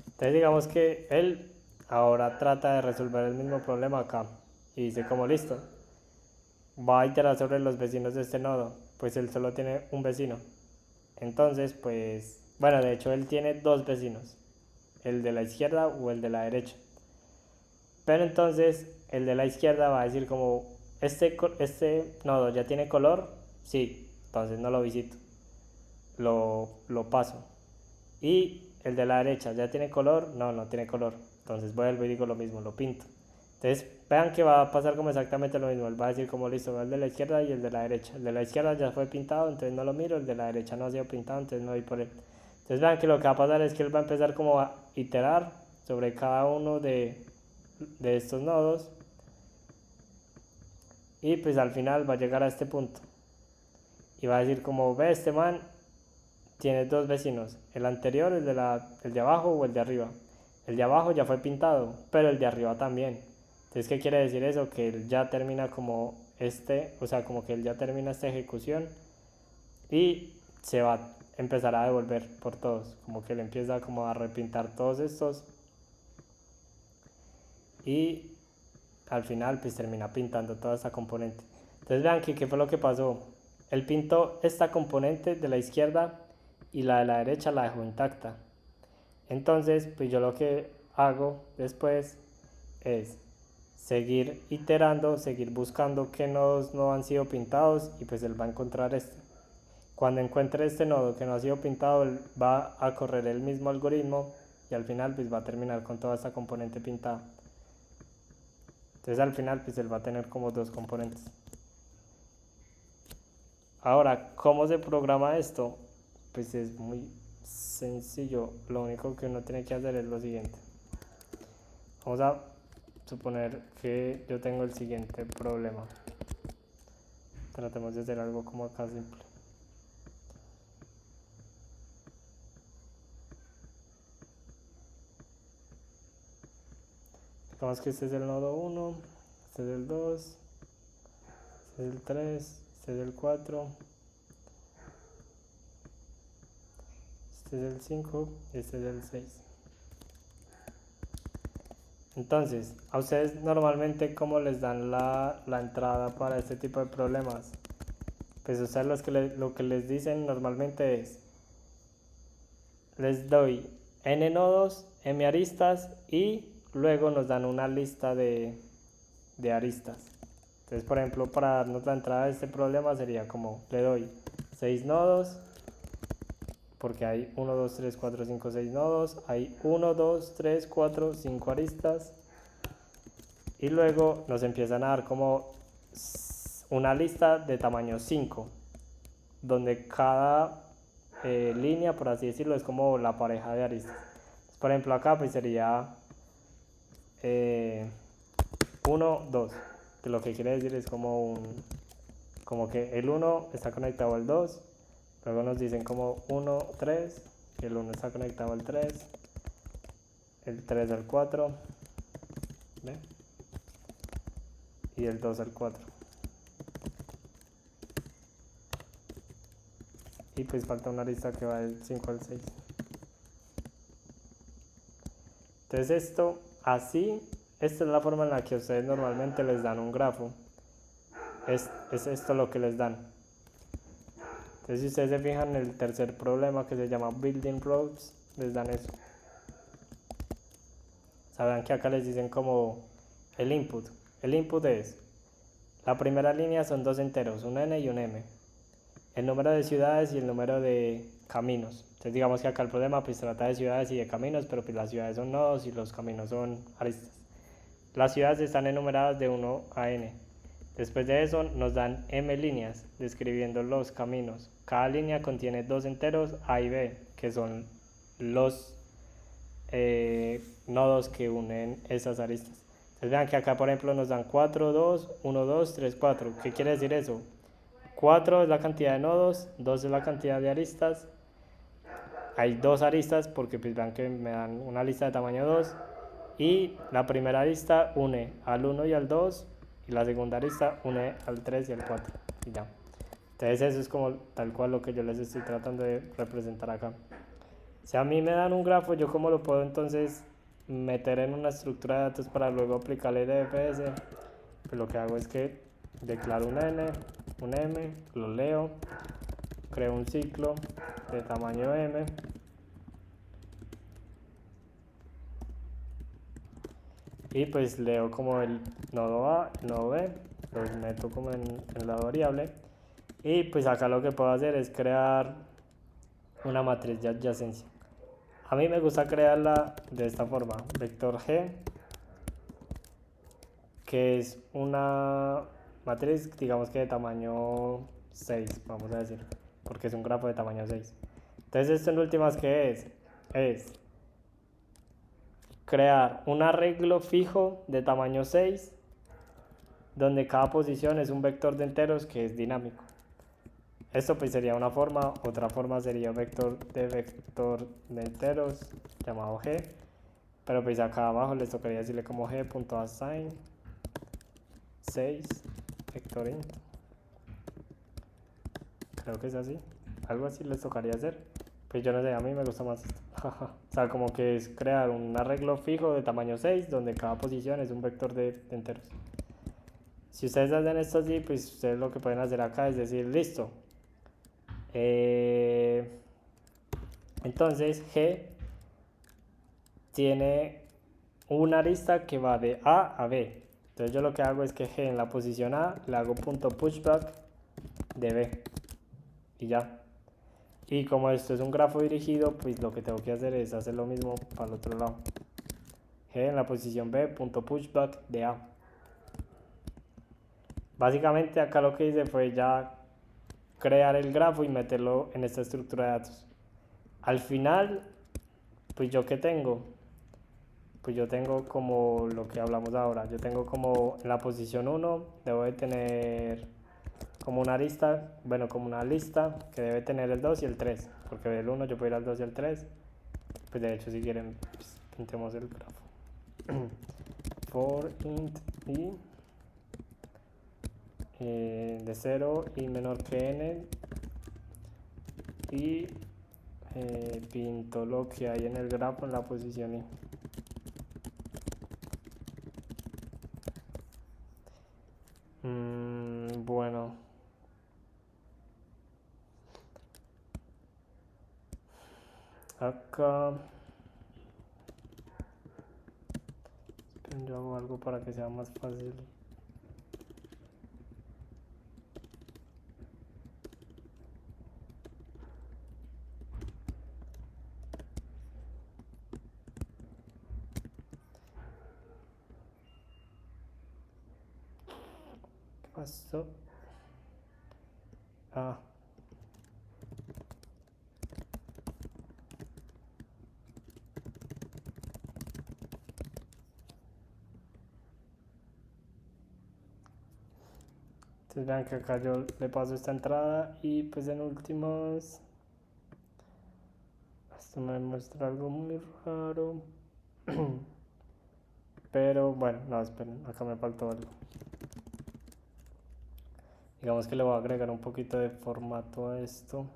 A: Entonces digamos que él ahora trata de resolver el mismo problema acá. Y dice como listo, va a iterar sobre los vecinos de este nodo. Pues él solo tiene un vecino. Entonces pues... Bueno, de hecho él tiene dos vecinos, el de la izquierda o el de la derecha. Pero entonces el de la izquierda va a decir como, este nodo ya tiene color, sí, entonces no lo visito, lo paso. Y el de la derecha ya tiene color, no tiene color, entonces vuelvo y digo lo mismo, lo pinto. Entonces vean que va a pasar como exactamente lo mismo, él va a decir como listo, el de la izquierda y el de la derecha. El de la izquierda ya fue pintado, entonces no lo miro, el de la derecha no ha sido pintado, entonces no voy por él. Entonces vean que lo que va a pasar es que él va a empezar como a iterar sobre cada uno de estos nodos, y pues al final va a llegar a este punto y va a decir como, ve, este man tiene dos vecinos, el anterior, el de abajo o el de arriba. El de abajo ya fue pintado, pero el de arriba también. Entonces, ¿qué quiere decir eso? Que él ya termina como o sea, como que él ya termina esta ejecución y se va a empezar a devolver por todos, como que él empieza como a repintar todos estos y al final pues termina pintando toda esta componente. Entonces vean que qué fue lo que pasó. Él pintó esta componente de la izquierda y la de la derecha la dejó intacta. Entonces pues yo lo que hago después es seguir iterando, seguir buscando qué nodos no han sido pintados y pues él va a encontrar este. Cuando encuentre este nodo que no ha sido pintado, él va a correr el mismo algoritmo y al final pues va a terminar con toda esta componente pintada. Entonces al final pues él va a tener como dos componentes. Ahora, ¿cómo se programa esto? Pues es muy sencillo. Lo único que uno tiene que hacer es lo siguiente. Vamos a suponer que yo tengo el siguiente problema. Tratemos de hacer algo como acá simple. Digamos que este es el nodo 1, este es el 2, este es el 3, este es el 4, este es el 5 y este es el 6. Entonces, a ustedes normalmente ¿cómo les dan la entrada para este tipo de problemas? Pues ustedes lo que les dicen normalmente es, les doy n nodos, m aristas y luego nos dan una lista de aristas. Entonces, por ejemplo, para darnos la entrada de este problema sería como, le doy 6 nodos, porque hay 1, 2, 3, 4, 5, 6 nodos, hay 1, 2, 3, 4, 5 aristas, y luego nos empiezan a dar como una lista de tamaño 5, donde cada línea, por así decirlo, es como la pareja de aristas. Por ejemplo, acá pues sería 1, 2, que lo que quiere decir es como que el 1 está conectado al 2, luego nos dicen como 1, 3, que el 1 está conectado al 3, el 3 al 4, ¿ve? Y el 2 al 4. Y pues falta una arista que va del 5 al 6. Entonces esta es la forma en la que ustedes normalmente les dan un grafo. Es esto lo que les dan. Entonces si ustedes se fijan en el tercer problema que se llama Building Roads, les dan eso. Sabrán que acá les dicen como el input. El input es, la primera línea son dos enteros, un n y un m. El número de ciudades y el número de caminos. Entonces digamos que acá el problema pues trata de ciudades y de caminos, pero pues las ciudades son nodos y los caminos son aristas. Las ciudades están enumeradas de 1 a n. Después de eso nos dan m líneas describiendo los caminos. Cada línea contiene dos enteros a y b, que son los nodos que unen esas aristas. Entonces vean que acá por ejemplo nos dan 4, 2, 1, 2, 3, 4. ¿Qué quiere decir eso? 4 es la cantidad de nodos, 2 es la cantidad de aristas. Hay dos aristas porque pues vean que me dan una lista de tamaño 2. Y la primera arista une al 1 y al 2 y la segunda arista une al 3 y al 4 y ya. Entonces eso es como tal cual lo que yo les estoy tratando de representar acá. Si a mí me dan un grafo, yo cómo lo puedo entonces meter en una estructura de datos para luego aplicarle DFS. Pues lo que hago es que declaro un n, un m, lo leo, creo un ciclo de tamaño m. Y pues leo como el nodo A, el nodo B, los meto como en la variable. Y pues acá lo que puedo hacer es crear una matriz de adyacencia. A mí me gusta crearla de esta forma, vector G, que es una matriz, digamos que de tamaño 6, vamos a decir, porque es un grafo de tamaño 6. Entonces esto en últimas, ¿qué es? Es crear un arreglo fijo de tamaño 6, donde cada posición es un vector de enteros que es dinámico. Esto pues sería una forma, otra forma sería vector de enteros llamado G, pero pues acá abajo les tocaría decirle como G.assign 6 vector int. Creo que es así. Algo así les tocaría hacer. Pues yo no sé, a mí me gusta más esto. O sea, como que es crear un arreglo fijo de tamaño 6 donde cada posición es un vector de enteros. Si ustedes hacen esto así, pues ustedes lo que pueden hacer acá es decir, listo. Entonces G tiene una arista que va de A a B. Entonces yo lo que hago es que G en la posición A le hago punto pushback de B. Y ya. Y como esto es un grafo dirigido, pues lo que tengo que hacer es hacer lo mismo para el otro lado. G en la posición B, punto pushback de A. Básicamente acá lo que hice fue ya crear el grafo y meterlo en esta estructura de datos. Al final, pues yo qué tengo, pues yo tengo como lo que hablamos ahora. Yo tengo como en la posición 1 debo de tener como una arista, bueno, como una lista que debe tener el 2 y el 3, porque del 1 yo puedo ir al 2 y al 3. Pues de hecho si quieren pues, pintemos el grafo. For int i de 0 y menor que n y pinto lo que hay en el grafo en la posición i. Bueno, acá yo hago algo para que sea más fácil. ¿Qué pasó? Ah. Entonces vean que acá yo le paso esta entrada y pues en últimos esto me muestra algo muy raro. Pero bueno, no, esperen, acá me faltó algo. Digamos que le voy a agregar un poquito de formato a esto.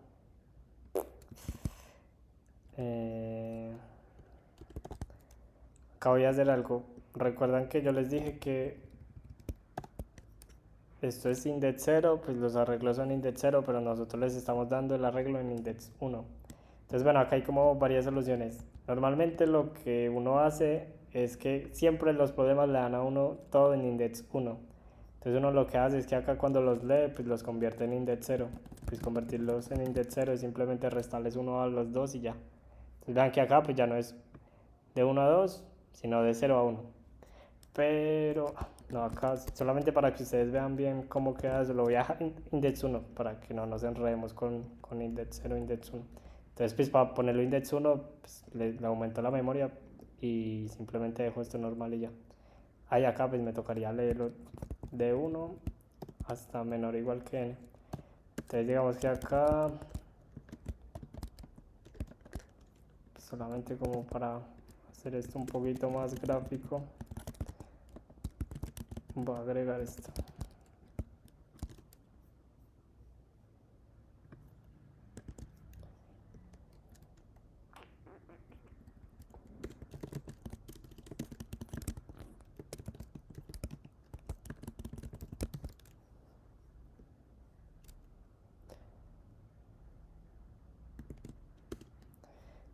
A: Acá voy a hacer algo. Recuerdan que yo les dije que esto es index 0, pues los arreglos son index 0, pero nosotros les estamos dando el arreglo en index 1. Entonces bueno, acá hay como varias soluciones. Normalmente lo que uno hace es que siempre los problemas le dan a uno todo en index 1. Entonces uno lo que hace es que acá cuando los lee, pues los convierte en index 0. Pues convertirlos en index 0 es simplemente restarles 1 a los dos y ya. Entonces vean que acá pues ya no es de 1 a 2, sino de 0 a 1. Pero no, acá solamente para que ustedes vean bien cómo queda eso, lo voy a dejar en index 1 para que no nos enredemos con index 0 index 1. Entonces pues para ponerlo index 1 pues, le aumento la memoria y simplemente dejo esto normal y ya. Ahí acá pues me tocaría leerlo de 1 hasta menor o igual que n. Entonces digamos que acá solamente como para hacer esto un poquito más gráfico voy a agregar esto.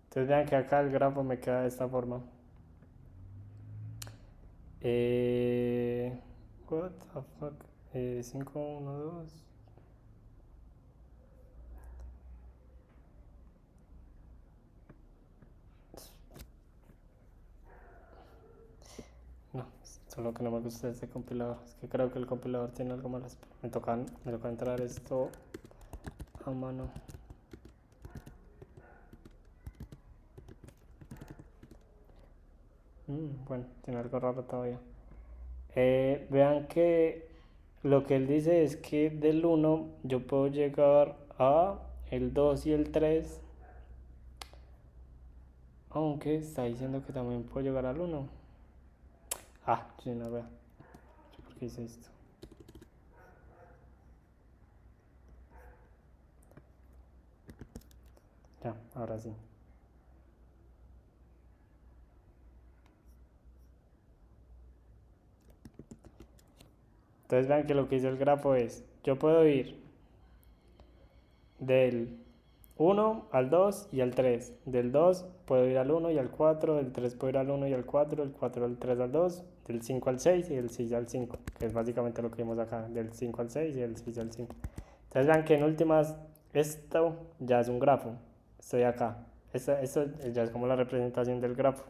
A: Entonces vean que acá el grafo me queda de esta forma. What the fuck? 5, 1, 2. No, solo que no me gusta este compilador. Es que creo que el compilador tiene algo malo. Me toca entrar esto a mano. Bueno, tiene algo raro todavía. Vean que lo que él dice es que del 1 yo puedo llegar a el 2 y el 3. Aunque está diciendo que también puedo llegar al 1. Ah, sí, no veo. ¿Por qué hice esto? Ya, ahora sí. Entonces vean que lo que hizo el grafo es, yo puedo ir del 1 al 2 y al 3. Del 2 puedo ir al 1 y al 4, del 3 puedo ir al 1 y al 4, del 4 al 3 al 2, del 5 al 6 y del 6 al 5, que es básicamente lo que vimos acá, del 5 al 6 y del 6 al 5. Entonces vean que en últimas esto ya es un grafo, estoy acá, esto ya es como la representación del grafo.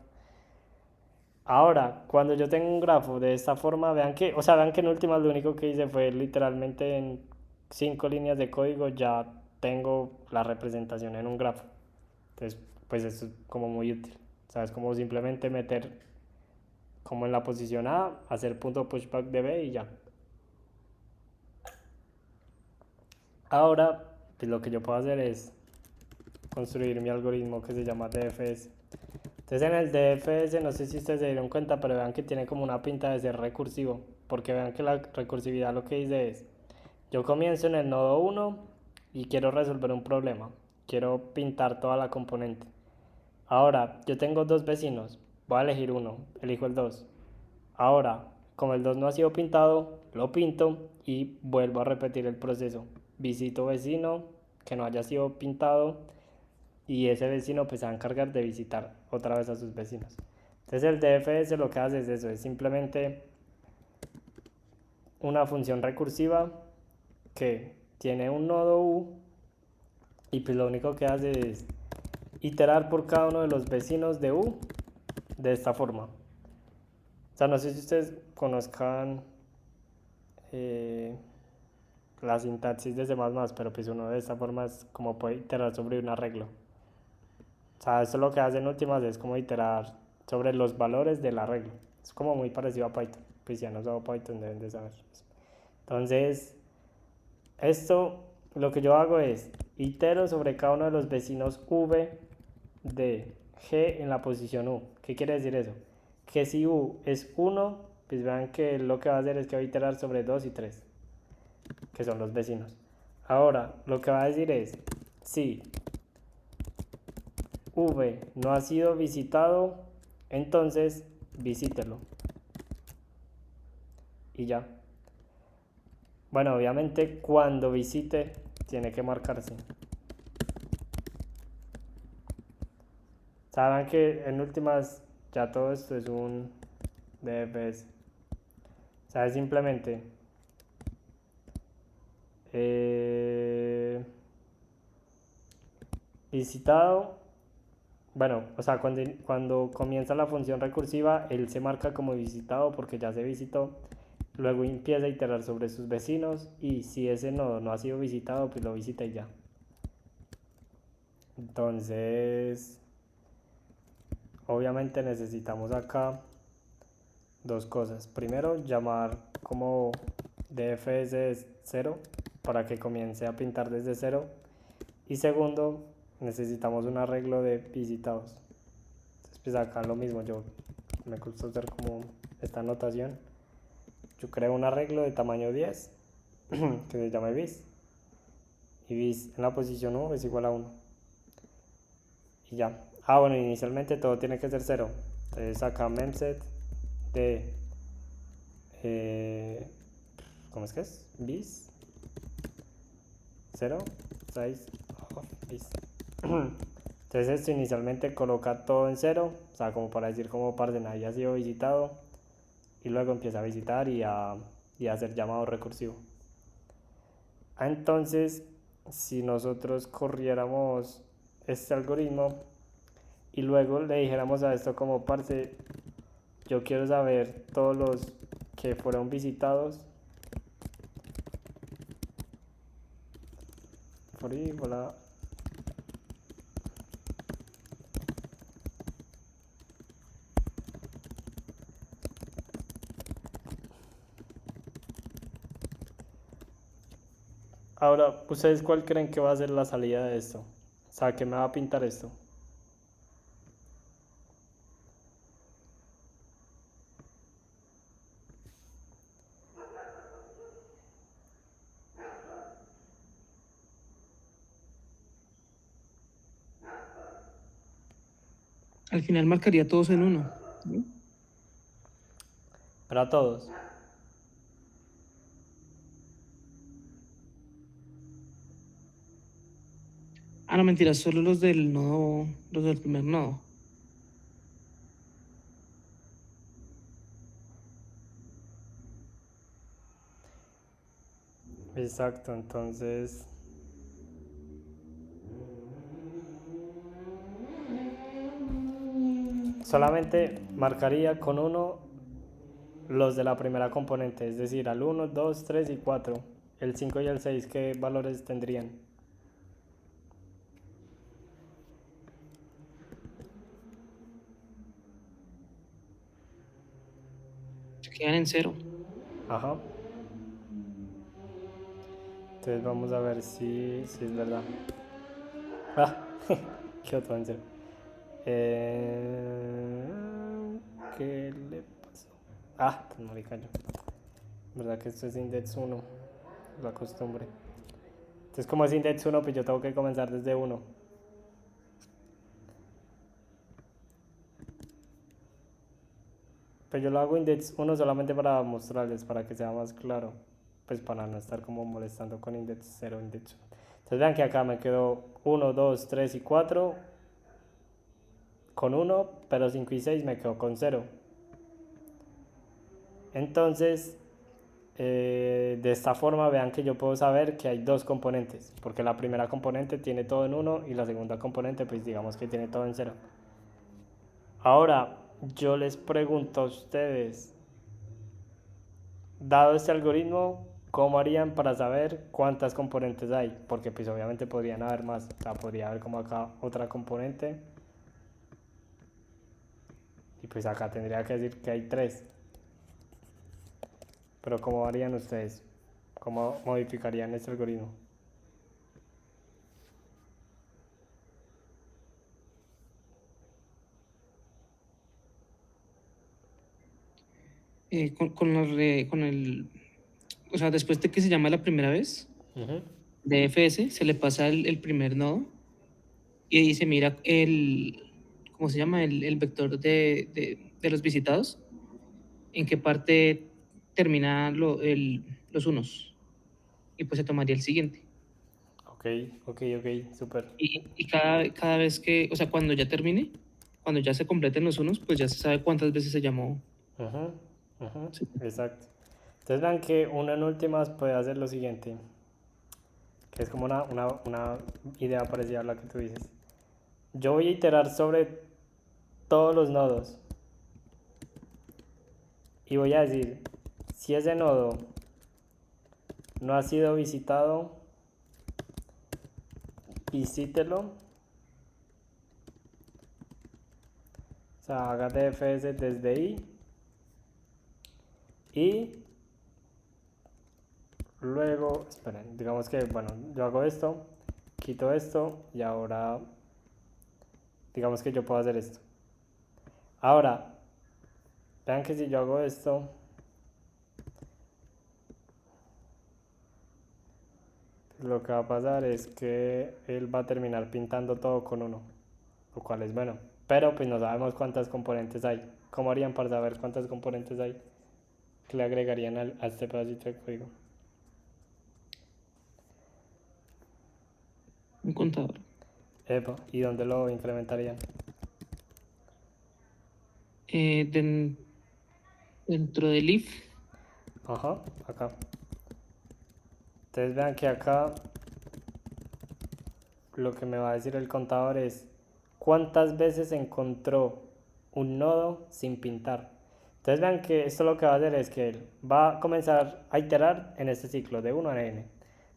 A: Ahora, cuando yo tengo un grafo de esta forma, vean que, o sea, vean que en últimas lo único que hice fue literalmente en 5 líneas de código ya tengo la representación en un grafo. Entonces, pues esto es como muy útil. ¿Sabes? Como simplemente meter como en la posición A, hacer punto pushback de B y ya. Ahora, pues lo que yo puedo hacer es construir mi algoritmo que se llama DFS. Entonces en el DFS, no sé si ustedes se dieron cuenta, pero vean que tiene como una pinta de ser recursivo, porque vean que la recursividad lo que dice es, yo comienzo en el nodo 1 y quiero resolver un problema, quiero pintar toda la componente. Ahora, yo tengo dos vecinos, voy a elegir uno, elijo el 2. Ahora, como el 2 no ha sido pintado, lo pinto y vuelvo a repetir el proceso. Visito vecino que no haya sido pintado y ese vecino pues se va a encargar de visitar otra vez a sus vecinos. Entonces el DFS lo que hace es eso, es simplemente una función recursiva que tiene un nodo U y pues lo único que hace es iterar por cada uno de los vecinos de U de esta forma. O sea, no sé si ustedes conozcan la sintaxis de C++, pero pues uno de esta forma es como puede iterar sobre un arreglo. O sea, esto lo que hace en últimas es como iterar sobre los valores del arreglo. Es como muy parecido a Python. Pues si han usado Python deben de saber. Entonces, esto lo que yo hago es itero sobre cada uno de los vecinos V de G en la posición U. ¿Qué quiere decir eso? Que si U es 1, pues vean que lo que va a hacer es que va a iterar sobre 2 y 3, que son los vecinos. Ahora, lo que va a decir es, si V no ha sido visitado, entonces visítelo. Y ya. Bueno, obviamente cuando visite tiene que marcarse. Saben que en últimas ya todo esto es un DFS. O sea, es simplemente visitado. Bueno, o sea, cuando comienza la función recursiva, él se marca como visitado porque ya se visitó. Luego empieza a iterar sobre sus vecinos y si ese nodo no ha sido visitado, pues lo visita y ya. Entonces, obviamente necesitamos acá dos cosas. Primero, llamar como DFS 0 para que comience a pintar desde 0. Y segundo, necesitamos un arreglo de visitados. Entonces, pues acá lo mismo, me gusta hacer como esta anotación. Yo creo un arreglo de tamaño 10 que se llama bis. Y bis en la posición 1 es igual a 1. Y ya. Ah, bueno, inicialmente todo tiene que ser 0. Entonces acá memset de ¿cómo es que es? Bis 0 6 bis. Entonces esto inicialmente coloca todo en 0, o sea, como para decir como parte nadie ha sido visitado, y luego empieza a visitar y a hacer llamado recursivo. Entonces, si nosotros corriéramos este algoritmo y luego le dijéramos a esto como parce, yo quiero saber todos los que fueron visitados. Voilà. Ahora, ¿ustedes cuál creen que va a ser la salida de esto? O sea, ¿qué me va a pintar esto?
E: Al final marcaría todos en uno, ¿no?
A: Pero a todos.
E: Ah, no, mentira, solo los del nodo, los del primer nodo.
A: Exacto, entonces... Solamente marcaría con uno los de la primera componente, es decir, al 1, 2, 3 y 4. El 5 y el 6, ¿qué valores tendrían?
E: Se quedan en 0.
A: Ajá. Entonces vamos a ver si es verdad. Ah, qué otro en 0. ¿Qué le pasó? Ah, tan marica yo. ¿Verdad que esto es index 1? La costumbre. Entonces, como es index 1, pues yo tengo que comenzar desde 1. Pues yo lo hago index 1 solamente para mostrarles, para que sea más claro. Pues para no estar como molestando con index 0, index 1. Entonces vean que acá me quedó 1, 2, 3 y 4 con 1, pero 5 y 6 me quedo con 0. Entonces, de esta forma vean que yo puedo saber que hay dos componentes, porque la primera componente tiene todo en 1 y la segunda componente pues digamos que tiene todo en 0. Ahora, yo les pregunto a ustedes, dado este algoritmo, ¿cómo harían para saber cuántas componentes hay? Porque pues obviamente podrían haber más, o sea, podría haber como acá otra componente y pues acá tendría que decir que hay 3. Pero ¿cómo harían ustedes? ¿Cómo modificarían este algoritmo?
E: Con el, o sea, después de que se llama la primera vez,
A: Ujú.
E: de FS, se le pasa el primer nodo y ahí se mira ¿cómo se llama? El vector de los visitados, en qué parte termina los unos, y pues se tomaría el siguiente.
A: Ok, ok, ok, súper.
E: Y cada vez que, o sea, cuando ya termine, cuando ya se completen los unos, pues ya se sabe cuántas veces se llamó.
A: Ujú, ujú,
E: Sí.
A: exacto. Entonces vean que uno en últimas puede hacer lo siguiente, que es como una idea parecida a la que tú dices. Yo voy a iterar sobre todos los nodos y voy a decir, si ese nodo no ha sido visitado, visítelo. O sea, haga DFS desde ahí y luego, esperen, digamos que, bueno, yo hago esto, quito esto y ahora, digamos que yo puedo hacer esto. Ahora, vean que si yo hago esto, lo que va a pasar es que él va a terminar pintando todo con 1, lo cual es bueno. Pero pues no sabemos cuántas componentes hay. ¿Cómo harían para saber cuántas componentes hay? ¿Qué le agregarían a este pedacito de código?
E: Un contador.
A: Epa, ¿y dónde lo incrementarían?
E: Dentro del if,
A: Ajá, acá. Entonces vean que acá lo que me va a decir el contador es cuántas veces encontró un nodo sin pintar. Entonces vean que esto lo que va a hacer es que él va a comenzar a iterar en este ciclo de 1 a n.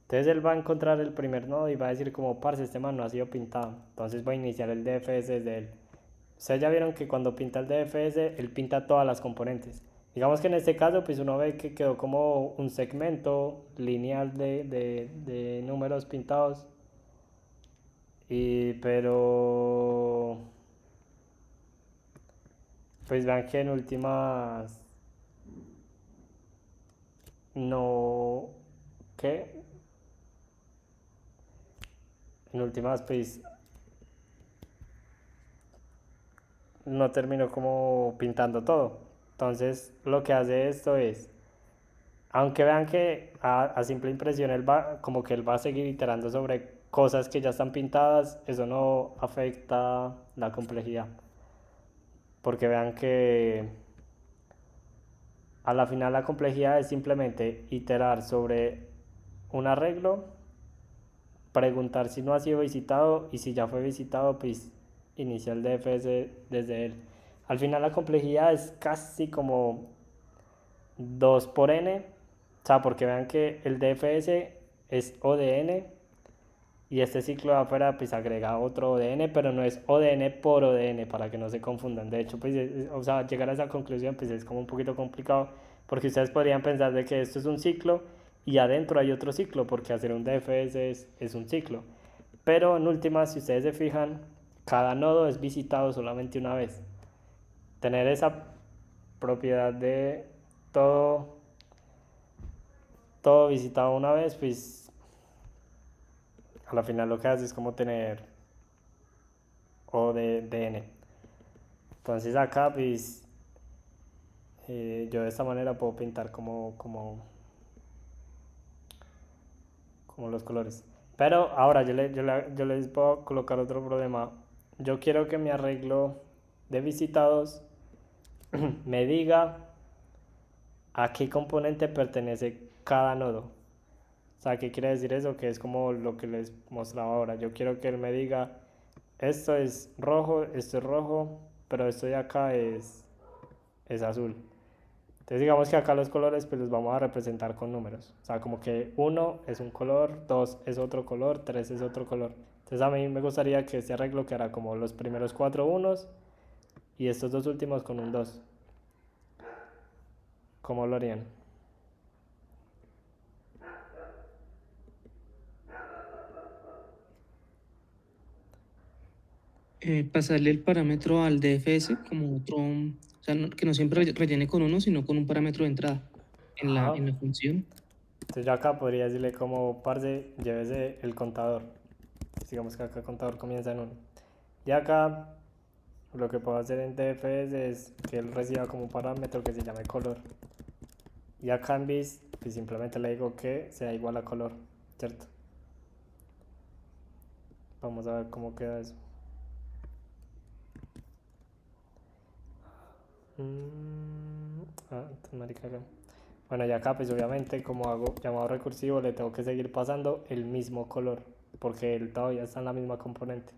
A: Entonces él va a encontrar el primer nodo y va a decir como, parce, este man no ha sido pintado. Entonces voy a iniciar el DFS desde él. Ustedes ya vieron que cuando pinta el DFS, él pinta todas las componentes. Digamos que en este caso, pues uno ve que quedó como un segmento lineal de números pintados. Pero pues vean que en últimas no, ¿qué? En últimas pues no terminó como pintando todo. Entonces lo que hace esto es, aunque vean que a simple impresión él va, como que él va a seguir iterando sobre cosas que ya están pintadas, eso no afecta la complejidad. Porque vean que a la final la complejidad es simplemente iterar sobre un arreglo, preguntar si no ha sido visitado y si ya fue visitado, pues inicia el DFS desde él. Al final la complejidad es casi como 2 por n, o sea, porque vean que el DFS es O de n y este ciclo de afuera pues agrega otro O de n, pero no es O de n por O de n, para que no se confundan. De hecho, pues, o sea, llegar a esa conclusión pues es como un poquito complicado, porque ustedes podrían pensar de que esto es un ciclo y adentro hay otro ciclo, porque hacer un DFS es un ciclo. Pero en última, si ustedes se fijan, cada nodo es visitado solamente una vez. Tener esa propiedad de todo, todo visitado una vez, pues a la final lo que hace es como tener O de n. Entonces acá pues yo de esta manera puedo pintar como los colores. Pero ahora yo les puedo colocar otro problema. Yo quiero que mi arreglo de visitados me diga a qué componente pertenece cada nodo. O sea, ¿qué quiere decir eso? Que es como lo que les mostraba ahora. Yo quiero que él me diga, esto es rojo, pero esto de acá es azul. Entonces digamos que acá los colores pues los vamos a representar con números. O sea, como que 1 es un color, 2 es otro color, 3 es otro color. Entonces a mí me gustaría que este arreglo quedara como los primeros 4 unos y estos dos últimos con un 2. ¿Cómo lo harían?
E: Pasarle el parámetro al DFS como otro, o sea, que no siempre rellene con uno, sino con un parámetro de entrada
A: Ajá.
E: en la función.
A: Entonces yo acá podría decirle como, parce, llévese el contador. Digamos que acá el contador comienza en 1. Y acá lo que puedo hacer en DFS es que él reciba como un parámetro que se llame color. Y acá en bis, pues simplemente le digo que sea igual a color, ¿cierto? Vamos a ver cómo queda eso. Marica acá. Bueno, y acá pues obviamente como hago llamado recursivo le tengo que seguir pasando el mismo color, porque él todavía está en la misma componente.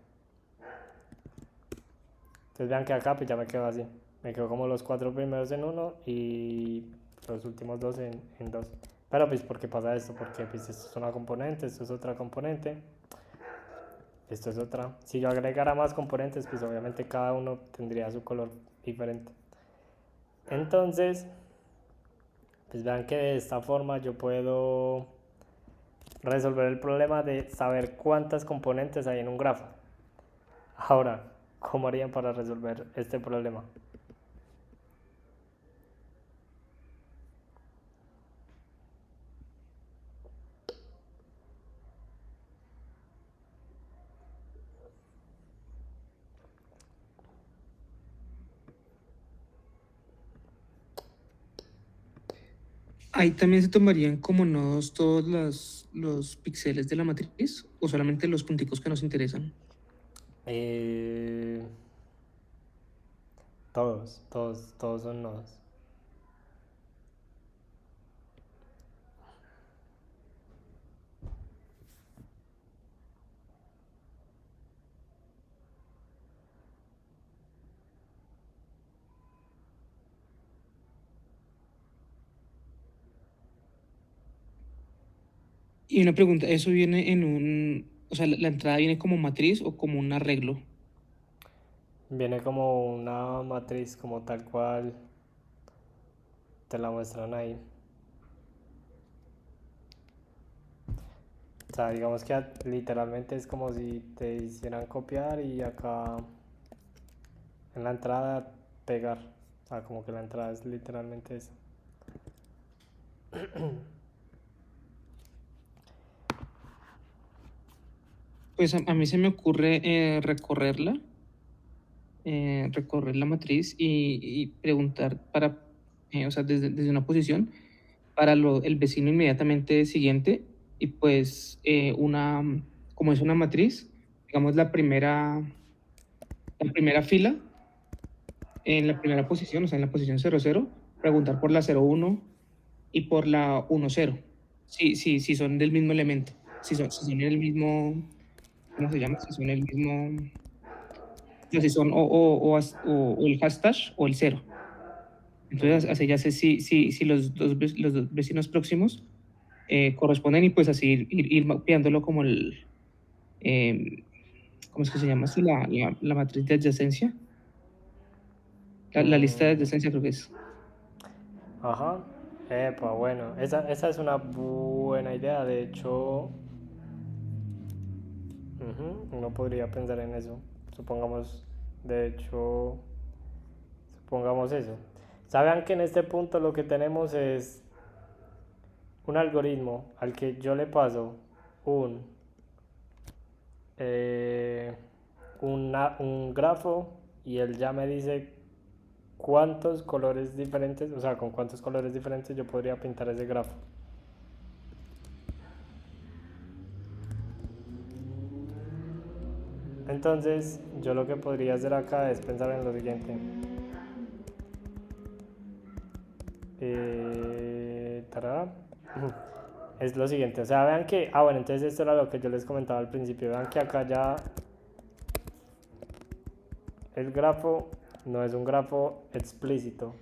A: Entonces vean que acá pues ya me quedo así. Me quedo como los 4 primeros en 1 y los últimos 2 en 2. Pero pues ¿por qué pasa esto? Porque pues esto es una componente, esto es otra componente, esto es otra. Si yo agregara más componentes pues obviamente cada uno tendría su color diferente. Entonces pues vean que de esta forma yo puedo resolver el problema de saber cuántas componentes hay en un grafo. Ahora, ¿cómo harían para resolver este problema?
E: Ahí también se tomarían como nodos todos los píxeles de la matriz o solamente los punticos que nos interesan.
A: Todos son nodos.
E: Y una pregunta, ¿eso viene en un, o sea, la entrada viene como matriz o como un arreglo?
A: Viene como una matriz, como tal cual te la muestran ahí. O sea, digamos que literalmente es como si te hicieran copiar y acá en la entrada pegar. O sea, como que la entrada es literalmente eso.
E: Pues a mí se me ocurre recorrerla
D: recorrer la matriz y preguntar para, o sea, desde una posición para el vecino inmediatamente siguiente y pues como es una matriz, digamos la primera fila, en la primera posición, o sea, en la posición 00, preguntar por la 01 y por la 10. Si son del mismo elemento, si son el mismo, ¿cómo se llama? Si son el mismo, o sea, si son o el hashtag o el 0. Entonces, así ya sé si los dos vecinos próximos corresponden y pues así ir mapeándolo como ¿cómo es que se llama esto? La matriz de adyacencia. La lista de adyacencia creo que es.
A: Ajá. Epa, bueno, esa es una buena idea. De hecho, uno podría pensar en eso. Supongamos, de hecho, supongamos eso. Saben que en este punto lo que tenemos es un algoritmo al que yo le paso un, eh, un grafo y él ya me dice cuántos colores diferentes, o sea, con cuántos colores diferentes yo podría pintar ese grafo. Entonces, yo lo que podría hacer acá es pensar en lo siguiente. Tarara. Es lo siguiente, o sea, vean que, bueno, entonces esto era lo que yo les comentaba al principio, vean que acá ya el grafo no es un grafo explícito.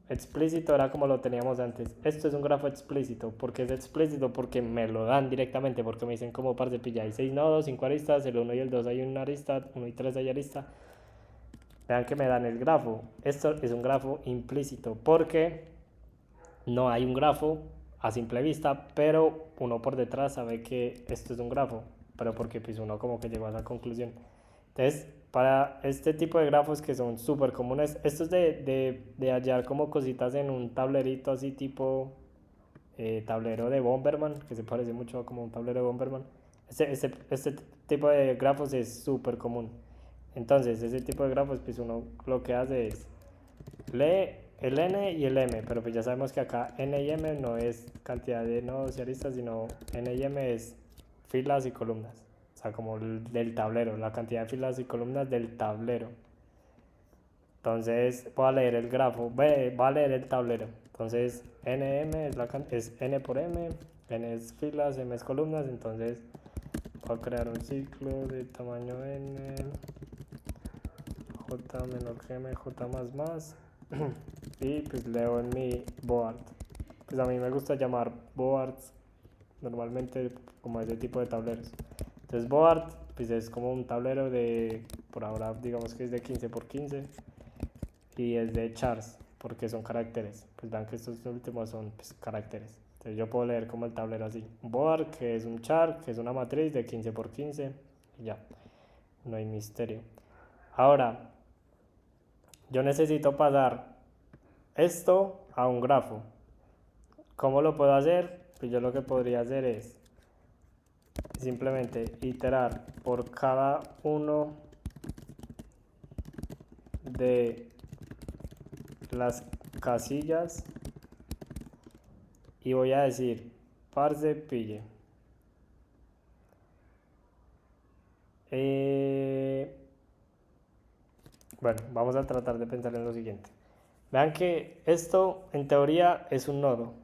A: Explícito era como lo teníamos antes. Esto es un grafo explícito. ¿Por qué es explícito? Porque me lo dan directamente, porque me dicen como parce pilla, hay 6 nodos, 5 aristas, el 1 y el 2 hay una arista, 1 y 3 hay arista. Vean que me dan el grafo. Esto es un grafo implícito, porque no hay un grafo a simple vista, pero uno por detrás sabe que esto es un grafo, pero porque pues uno como que llegó a esa conclusión. Entonces, para este tipo de grafos que son súper comunes, esto es de hallar como cositas en un tablerito así tipo tablero de Bomberman, que se parece mucho a como un tablero de Bomberman. Este tipo de grafos es súper común. Entonces, ese tipo de grafos, pues uno lo que hace es lee el n y el m, pero pues ya sabemos que acá n y m no es cantidad de nodos y aristas, sino n y m es filas y columnas. O sea, como del tablero, la cantidad de filas y columnas del tablero. Entonces voy a leer el grafo, voy a leer el tablero. Entonces nm es n por m, n es filas, m es columnas. Entonces voy a crear un ciclo de tamaño n, j menor que m, j más más. Y pues leo en mi board. Pues a mí me gusta llamar boards normalmente como ese tipo de tableros. Entonces board pues es como un tablero de, por ahora digamos que es de 15 por 15 y es de chars porque son caracteres. Pues vean que estos últimos son pues, caracteres. Entonces yo puedo leer como el tablero así. Un board que es un char, que es una matriz de 15 por 15 y ya. No hay misterio. Ahora, yo necesito pasar esto a un grafo. ¿Cómo lo puedo hacer? Pues yo lo que podría hacer es simplemente iterar por cada uno de las casillas y voy a decir parce pille. Bueno, vamos a tratar de pensar en lo siguiente. Vean que esto en teoría es un nodo,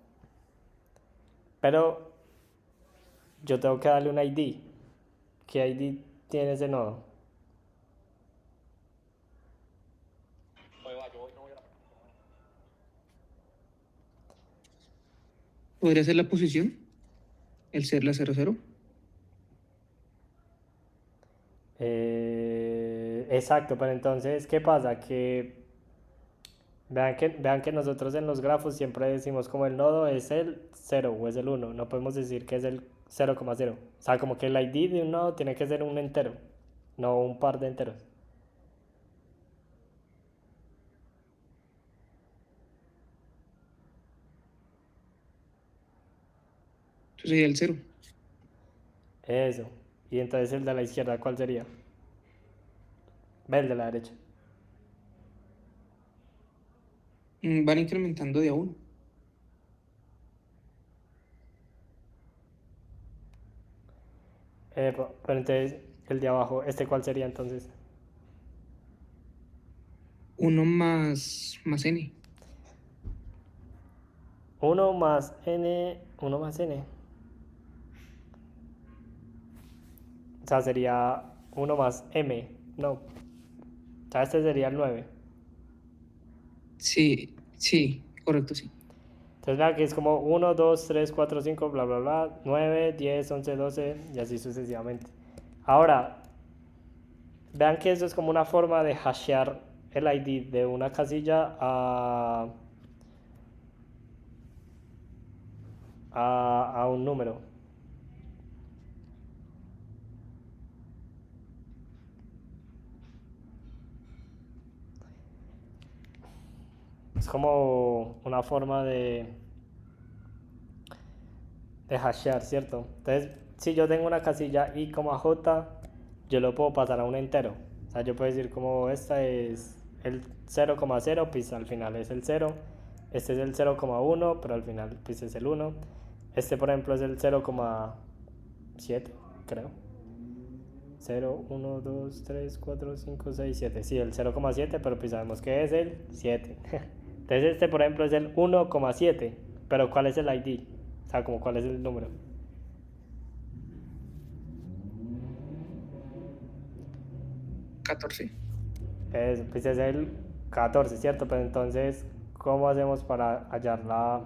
A: pero yo tengo que darle un ID. ¿Qué ID tiene ese nodo?
E: ¿Podría ser la posición? ¿El ser la 00?
A: Exacto, pero entonces, ¿qué pasa? Que vean que nosotros en los grafos siempre decimos como el nodo es el 0 o es el 1. No podemos decir que es el 0,0. O sea, como que el ID de un nodo tiene que ser un entero, no un par de enteros.
E: Entonces sería el 0.
A: Eso. Y entonces el de la izquierda, ¿cuál sería? Ve el de la derecha.
D: Van incrementando de a uno.
A: Pero entonces, el de abajo, ¿este cuál sería entonces?
D: 1 más n.
A: 1 más n, 1 más n. O sea, sería 1 más m, no. O sea, este sería el 9.
D: Sí, correcto, sí.
A: Entonces vean que es como 1, 2, 3, 4, 5, bla, bla, bla, 9, 10, 11, 12 y así sucesivamente. Ahora, vean que eso es como una forma de hashear el ID de una casilla a un número. Es como una forma de hashear, ¿cierto? Entonces, si yo tengo una casilla i, j, yo lo puedo pasar a un entero. O sea, yo puedo decir como esta es el 0,0, pues al final es el 0. Este es el 0,1, pero al final pues es el 1. Este, por ejemplo, es el 0,7, creo. 0, 1, 2, 3, 4, 5, 6, 7. Sí, el 0,7, pero pues sabemos que es el 7. Entonces este, por ejemplo, es el 1,7. Pero ¿cuál es el ID? O sea, como cuál es el número.
D: ¿14?
A: Pues es el 14, ¿cierto? Pero entonces, ¿cómo hacemos para hallar la...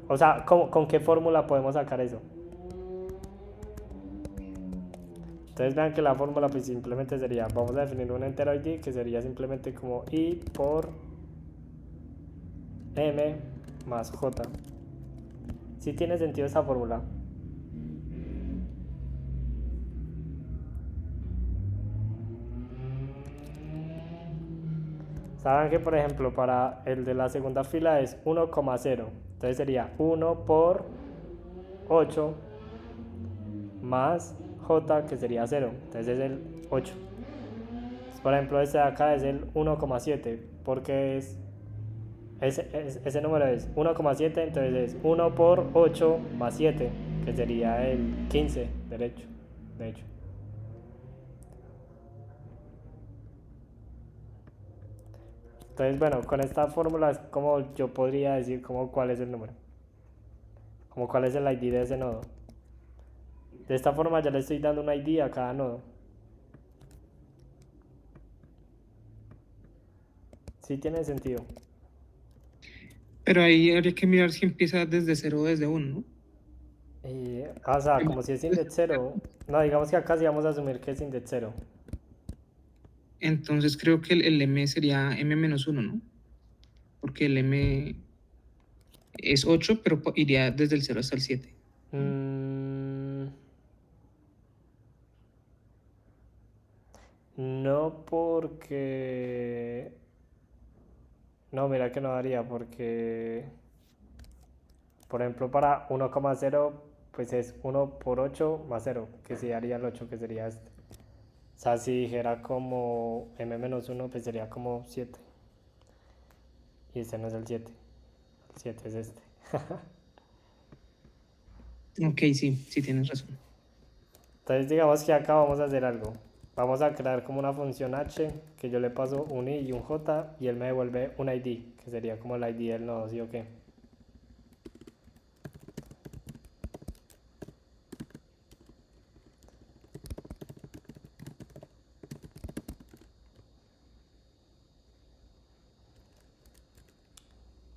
A: O sea, ¿con qué fórmula podemos sacar eso? Entonces vean que la fórmula pues simplemente sería, vamos a definir un entero ID que sería simplemente como i por m más j. ¿Sí tiene sentido esta fórmula? Saben que por ejemplo para el de la segunda fila es 1,0. Entonces sería 1 por 8 más j que sería 0. Entonces es el 8. Entonces, por ejemplo este de acá es el 1,7 porque ese número es 1,7, entonces es 1 por 8 más 7 que sería el 15 de hecho. Entonces, bueno, con esta fórmula es como yo podría decir como cuál es el número. Como cuál es el ID de ese nodo. De esta forma ya le estoy dando un ID a cada nodo. Sí tiene sentido.
D: Pero ahí habría que mirar si empieza desde 0 o desde 1, ¿no?
A: O sea, como si es index 0. No, digamos que acá sí vamos a asumir que es index 0.
D: Entonces creo que el m sería m-1, ¿no? Porque el m es 8, pero iría desde el 0 hasta el 7.
A: No porque... No, mira que no daría porque... Por ejemplo, para 1,0 pues es 1 por 8 más 0, que sí daría el 8, que sería este. O sea, si dijera como m-1, pues sería como 7. Y este no es el 7. El 7 es este.
D: Ok, sí tienes razón.
A: Entonces digamos que acá vamos a hacer algo. Vamos a crear como una función h que yo le paso un i y un j y él me devuelve un id, que sería como el id del nodo, ¿sí o qué?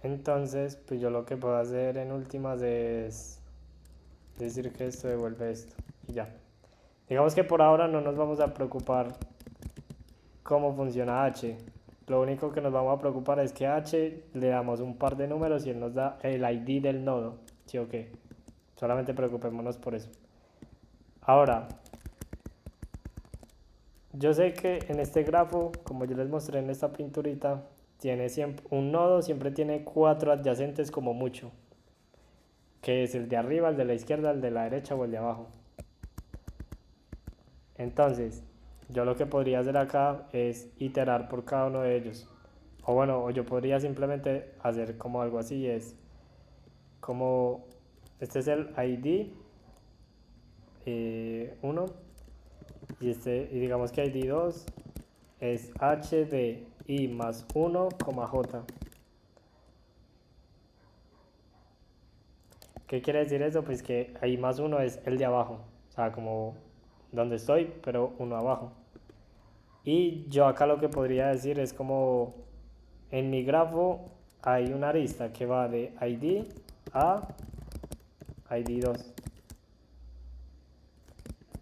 A: Entonces, pues yo lo que puedo hacer en últimas es decir que esto devuelve esto y ya. Digamos que por ahora no nos vamos a preocupar cómo funciona h. Lo único que nos vamos a preocupar es que a h le damos un par de números y él nos da el id del nodo, ¿sí o qué? Solamente preocupémonos por eso. Ahora, yo sé que en este grafo, como yo les mostré en esta pinturita, tiene siempre, un nodo siempre tiene 4 adyacentes como mucho, que es el de arriba, el de la izquierda, el de la derecha o el de abajo. Entonces, yo lo que podría hacer acá es iterar por cada uno de ellos. O bueno, o yo podría simplemente hacer como algo así, es como, este es el ID 1 y digamos que ID 2 es H de I más 1, J. ¿Qué quiere decir eso? Pues que I más 1 es el de abajo, o sea, como donde estoy, pero uno abajo. Y yo acá lo que podría decir es como en mi grafo hay una arista que va de ID a ID 2.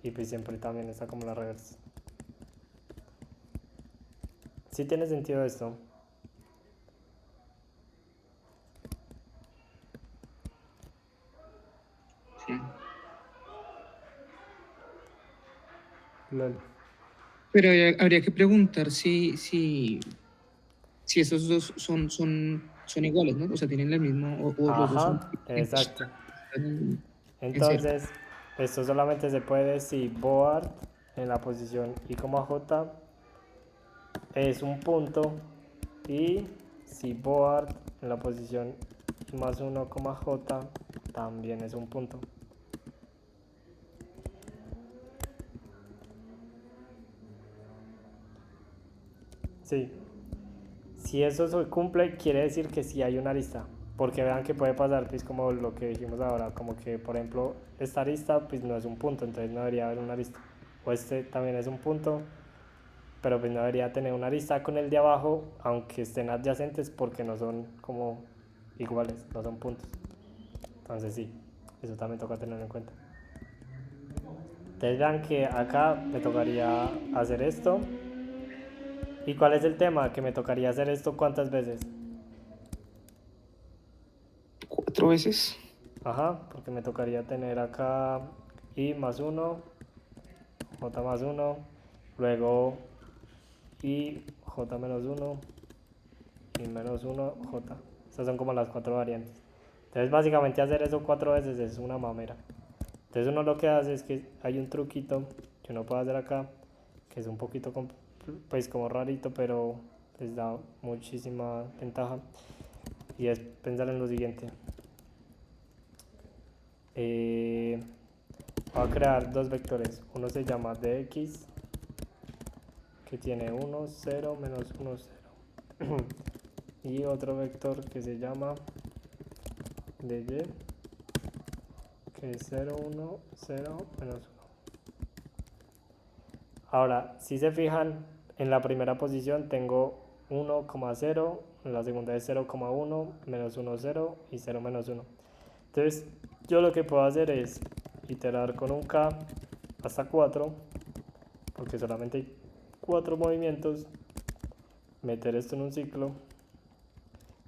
A: Y pues siempre también está como la reversa. ¿Sí tiene sentido esto?
C: Sí.
A: Lol.
D: Pero habría que preguntar si esos dos son iguales, ¿no? O sea, tienen el mismo, o los dos son
A: Ajá, exacto.
D: en cero.
A: Entonces, esto solamente se puede si board en la posición I, J es un punto y si board en la posición I más 1, J también es un punto. Sí. Si eso se cumple, quiere decir que sí hay una arista. Porque vean que puede pasar, pues como lo que dijimos ahora, como que por ejemplo esta arista pues no es un punto, entonces no debería haber una arista. O este también es un punto, pero pues no debería tener una arista con el de abajo, aunque estén adyacentes porque no son como iguales, no son puntos. Entonces sí, eso también toca tenerlo en cuenta. Entonces vean que acá me tocaría hacer esto. ¿Y cuál es el tema? Que me tocaría hacer esto ¿cuántas veces?
E: 4 veces.
A: Ajá, porque me tocaría tener acá I más 1, J más 1, luego I, J menos 1 y menos 1, J. Estas son como las 4 variantes. Entonces básicamente hacer eso 4 veces es una mamera. Entonces uno lo que hace es que hay un truquito que uno puede hacer acá, que es un poquito pues como rarito, pero les da muchísima ventaja. Y es pensar en lo siguiente. Voy a crear dos vectores. Uno se llama dx, que tiene 1, 0, menos 1, 0. Y otro vector que se llama dy, que es 0, 1, 0, menos 1. Ahora, si se fijan, en la primera posición tengo 1,0, en la segunda es 0,1, menos 1, 0 y 0, menos 1. Entonces, yo lo que puedo hacer es iterar con un k hasta 4, porque solamente hay 4 movimientos, meter esto en un ciclo,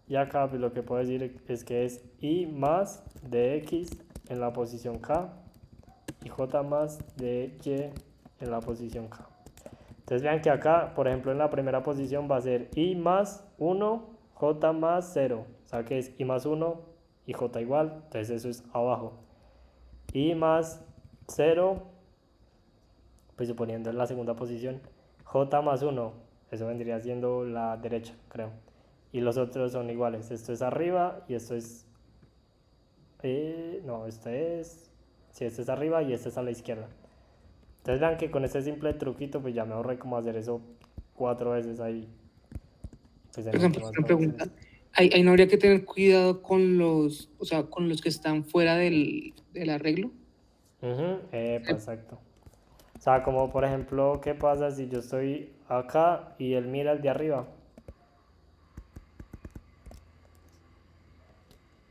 A: y acá pues, lo que puedo decir es que es i más dx en la posición k y j más dy en la posición k. Entonces vean que acá, por ejemplo, en la primera posición va a ser i más 1, j más 0, o sea que es i más 1 y j igual, entonces eso es abajo. I más 0, pues suponiendo en la segunda posición, j más 1, eso vendría siendo la derecha, creo. Y los otros son iguales, esto es arriba y esto es... no, esto es... Sí, este es arriba y este es a la izquierda. Entonces vean que con este simple truquito pues ya me ahorré como hacer eso 4 veces ahí. Pues
E: Por
A: en
E: ejemplo,
A: últimas
E: una
A: puedo hacer
E: pregunta.
A: esto.
E: Ahí no habría que tener cuidado con los, o sea, con los que están fuera del arreglo.
A: Exacto. O sea, como por ejemplo, ¿qué pasa si yo estoy acá y él mira el de arriba?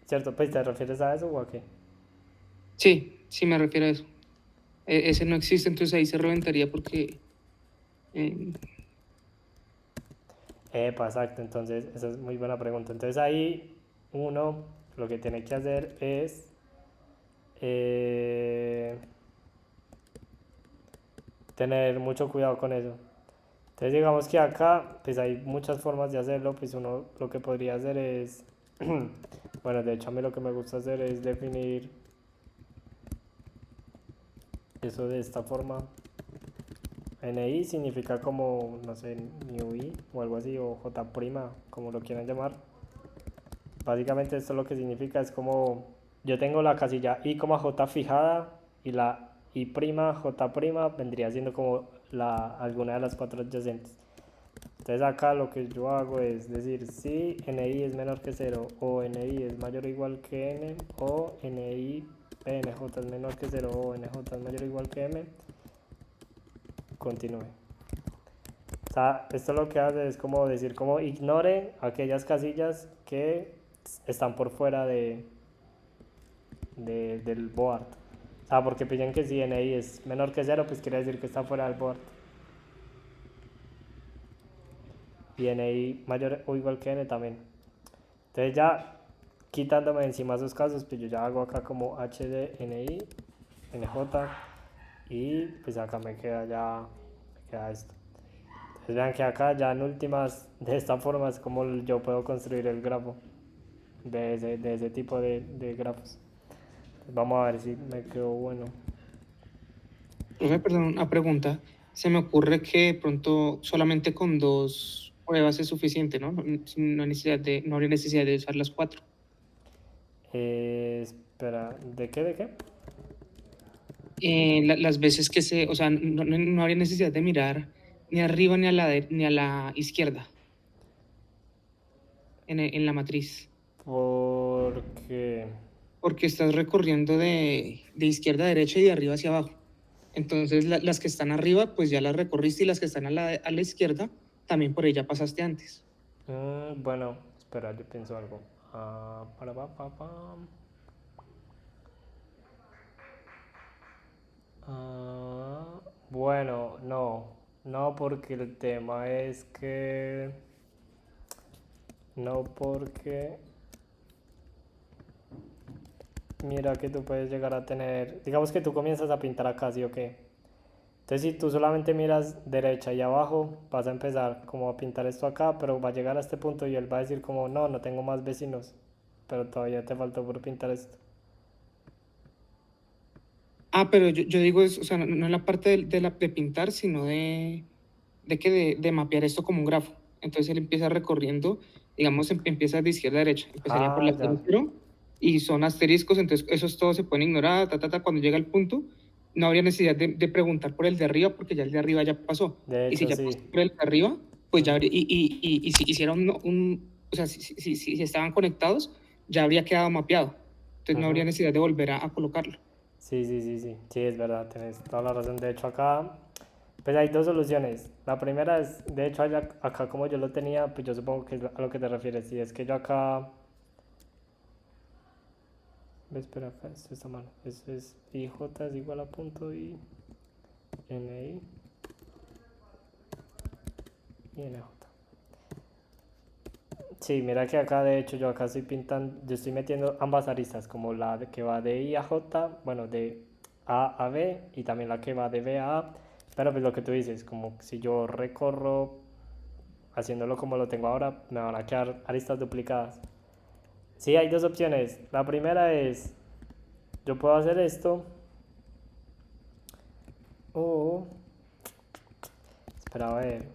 A: ¿Cierto? Pues ¿te refieres a eso o a qué?
E: Sí, sí me refiero a eso. Ese no existe, entonces ahí se reventaría porque eh,
A: Exacto. Entonces, esa es muy buena pregunta. Entonces ahí uno lo que tiene que hacer es tener mucho cuidado con eso. Entonces digamos que acá pues hay muchas formas de hacerlo, pues uno lo que podría hacer es, bueno, de hecho a mí lo que me gusta hacer es definir eso de esta forma. NI significa como, no sé, new i o algo así, o J', como lo quieran llamar. Básicamente esto lo que significa es como yo tengo la casilla i, j fijada y la i', j' vendría siendo como alguna de las cuatro adyacentes. Entonces acá lo que yo hago es decir si ni es menor que 0 o ni es mayor o igual que n o ni nj es menor que 0 o nj es mayor o igual que m, continúe. O sea, esto lo que hace es como decir como ignore aquellas casillas que están por fuera del board. O sea, porque pillan que si ni es menor que 0, pues quiere decir que está fuera del board. Y ni mayor o igual que n también. Entonces ya quitándome encima esos casos, pues yo ya hago acá como h de ni, nj, y pues acá me queda esto. Entonces vean que acá ya en últimas, de esta forma es como yo puedo construir el grafo de ese tipo de grafos. Entonces vamos a ver si me quedó bueno.
E: Profe, perdón, una pregunta. Se me ocurre que de pronto solamente con 2 pruebas es suficiente, ¿no? No habría necesidad de usar las 4.
A: Espera, ¿de qué?
E: Las veces que o sea, no habría necesidad de mirar ni arriba ni a la izquierda en la matriz,
A: Porque...
E: porque estás recorriendo de izquierda a derecha y de arriba hacia abajo. Entonces, las que están arriba, pues ya las recorriste, y las que están a la izquierda, también por ella pasaste antes.
A: bueno, espera, yo pienso algo. Bueno, no porque el tema es que... No porque... Mira que tú puedes llegar a tener... Digamos que tú comienzas a pintar acá, ¿sí o qué? Entonces si tú solamente miras derecha y abajo, vas a empezar como a pintar esto acá, pero va a llegar a este punto y él va a decir como, no tengo más vecinos, pero todavía te faltó por pintar esto.
E: Pero yo digo, o sea, no en la parte de pintar, sino de mapear esto como un grafo. Entonces él empieza recorriendo, digamos, empieza de izquierda a derecha. Empezaría por la
A: Ya.
E: 0 y son asteriscos, entonces esos todos se pueden ignorar, cuando llega al punto, no habría necesidad de preguntar por el de arriba, porque ya el de arriba ya pasó.
A: De
E: Y si
A: hecho,
E: ya
A: sí.
E: pasó por el de arriba, pues ya habría, y si hicieron o sea, si estaban conectados, ya habría quedado mapeado. Entonces no habría necesidad de volver a colocarlo.
A: Sí, es verdad, tienes toda la razón. De hecho, acá, pues hay dos soluciones. La primera es, de hecho, acá como yo lo tenía, pues yo supongo que es a lo que te refieres. Si es que yo acá... Espera, acá, esto está mal. Eso es IJ es igual a punto y NI y NJ. Sí, mira que acá de hecho yo acá estoy pintando, yo estoy metiendo ambas aristas, como la que va de I a J, bueno, de A a B y también la que va de B a A, pero pues lo que tú dices, como si yo recorro haciéndolo como lo tengo ahora, me van a quedar aristas duplicadas. Sí, hay dos opciones. La primera es, yo puedo hacer esto o, espera a ver,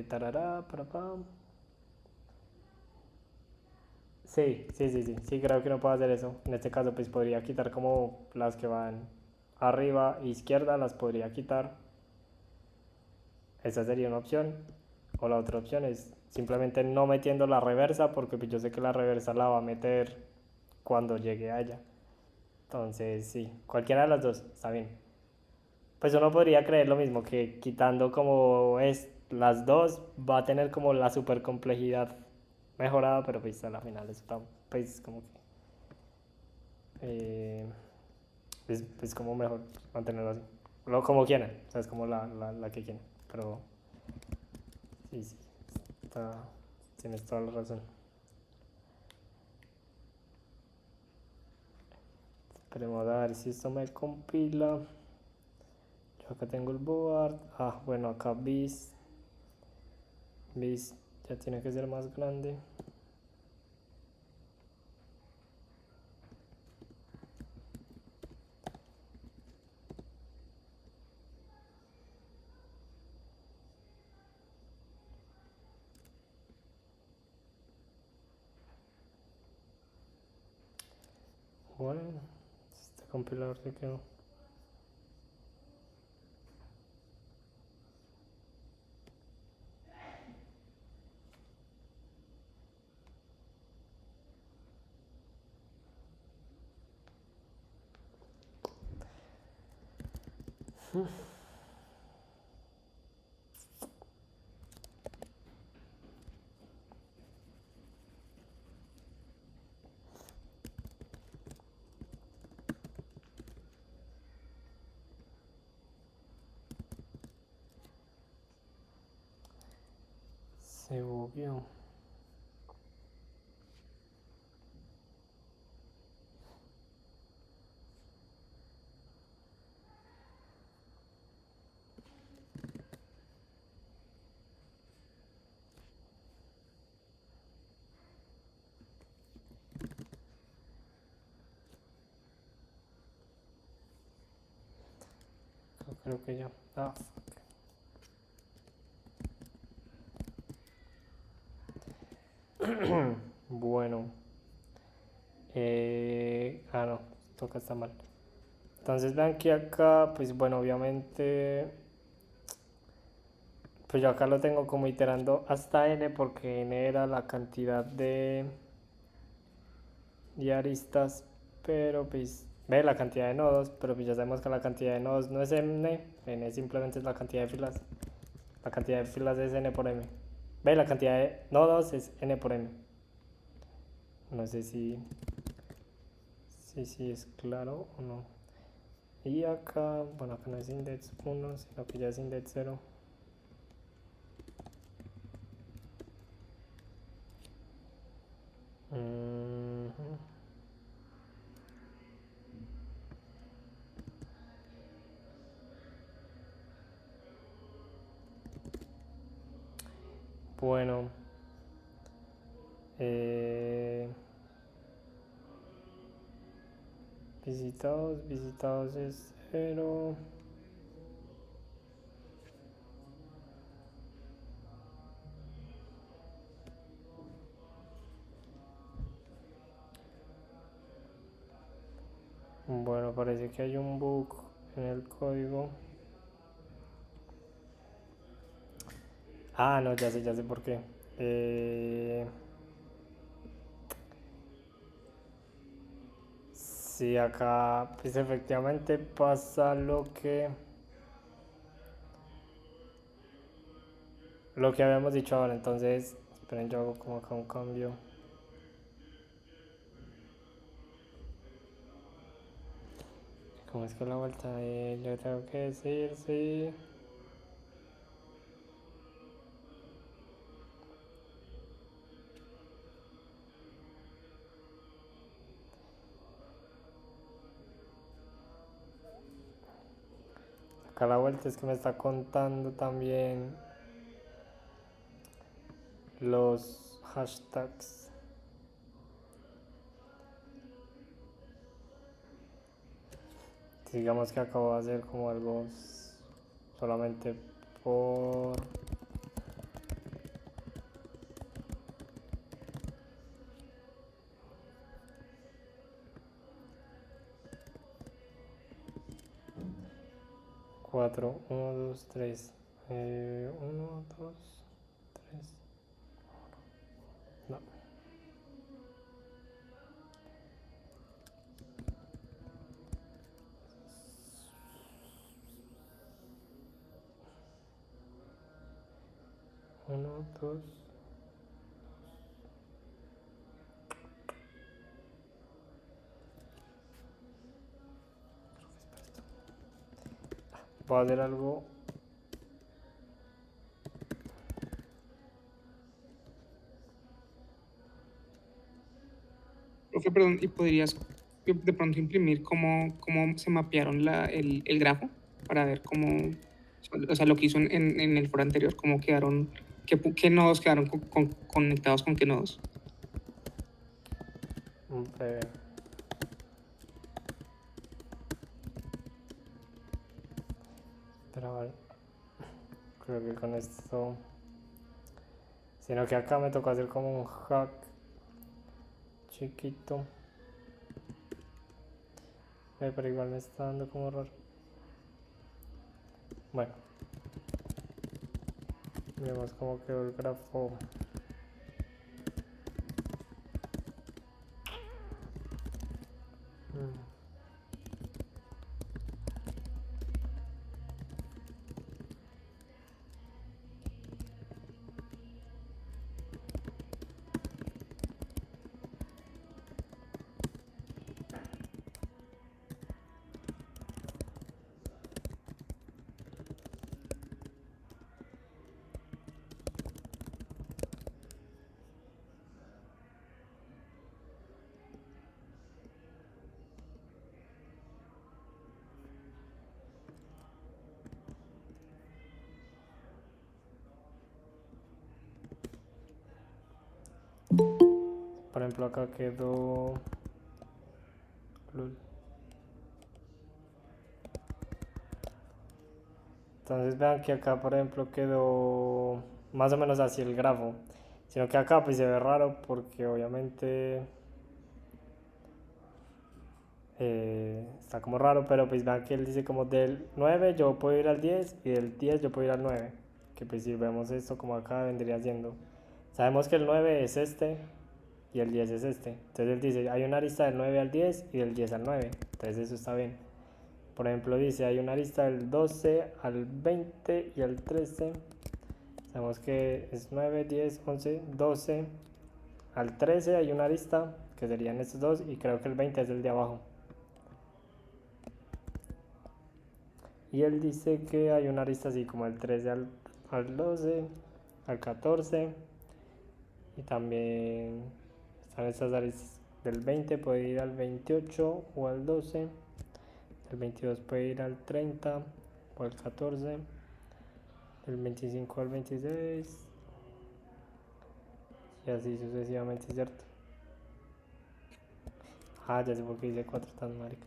A: tarará, para pam. Sí, creo que no puedo hacer eso. En este caso pues podría quitar como las que van arriba e izquierda, las podría quitar. Esa sería una opción. O la otra opción es simplemente no metiendo la reversa, porque pues yo sé que la reversa la va a meter cuando llegue allá. Entonces sí, cualquiera de las dos está bien. Pues uno podría creer lo mismo, que quitando como es las dos va a tener como la super complejidad mejorada, pero pues a la final eso está pues como que es como mejor mantenerlo así, como quieran, o sea, es como la que quieran, pero sí, tienes toda la razón. Esperemos a ver si esto me compila. Yo acá tengo el board, bueno, acá bis ya tiene que ser más grande. Bueno, este compilador se quedó. Se bugueó. Creo que ya. Ah, fuck. Bueno. No, toca está mal. Entonces vean que acá, pues bueno, obviamente, pues yo acá lo tengo como iterando hasta n porque n era la cantidad de aristas, pero pues ve la cantidad de nodos, pero pues ya sabemos que la cantidad de nodos no es n simplemente es la cantidad de filas. La cantidad de filas es n por m. Ve, la cantidad de nodos es n por m. No sé si es claro o no. Y acá, bueno, acá no es index 1, sino que ya es index 0. Bueno, visitados es 0. Bueno, parece que hay un bug en el código. Ah, no, ya sé por qué. Sí, acá pues efectivamente pasa lo que habíamos dicho ahora. Entonces, esperen, yo hago como acá un cambio. ¿Cómo es que la vuelta yo tengo que decir? Sí. Acá la vuelta es que me está contando también los hashtags. Digamos que acabo de hacer como algo solamente por... Cuatro, 1, 2, 3. 1, 2, 3. No. Uno, dos. Voy a hacer algo.
E: Profe, perdón, ¿y podrías de pronto imprimir cómo se mapearon el grafo para ver cómo, o sea, lo que hizo en el foro anterior, cómo quedaron, qué nodos quedaron conectados con qué nodos?
A: Pero a ver, creo que con esto... Sino que acá me tocó hacer como un hack chiquito. Pero igual me está dando como error. Bueno. Vemos cómo quedó el grafo. Por ejemplo, acá quedó. Entonces vean que acá, por ejemplo, quedó más o menos así el grafo. Sino que acá pues se ve raro porque obviamente está como raro, pero pues vean que él dice como del 9 yo puedo ir al 10 y del 10 yo puedo ir al 9. Que pues si vemos esto como acá vendría siendo. Sabemos que el 9 es este y el 10 es este. Entonces él dice, hay una arista del 9 al 10 y del 10 al 9. Entonces eso está bien. Por ejemplo dice, hay una arista del 12 al 20 y al 13. Sabemos que es 9, 10, 11, 12. Al 13 hay una arista que serían estos dos y creo que el 20 es el de abajo. Y él dice que hay una arista así como el 13 al 12, al 14. Y también están estas aristas. Del 20 puede ir al 28 o al 12. Del 22 puede ir al 30 o al 14. Del 25 al 26. Y así sucesivamente, ¿cierto? Ah, ya sé por qué hice 4 tan marica.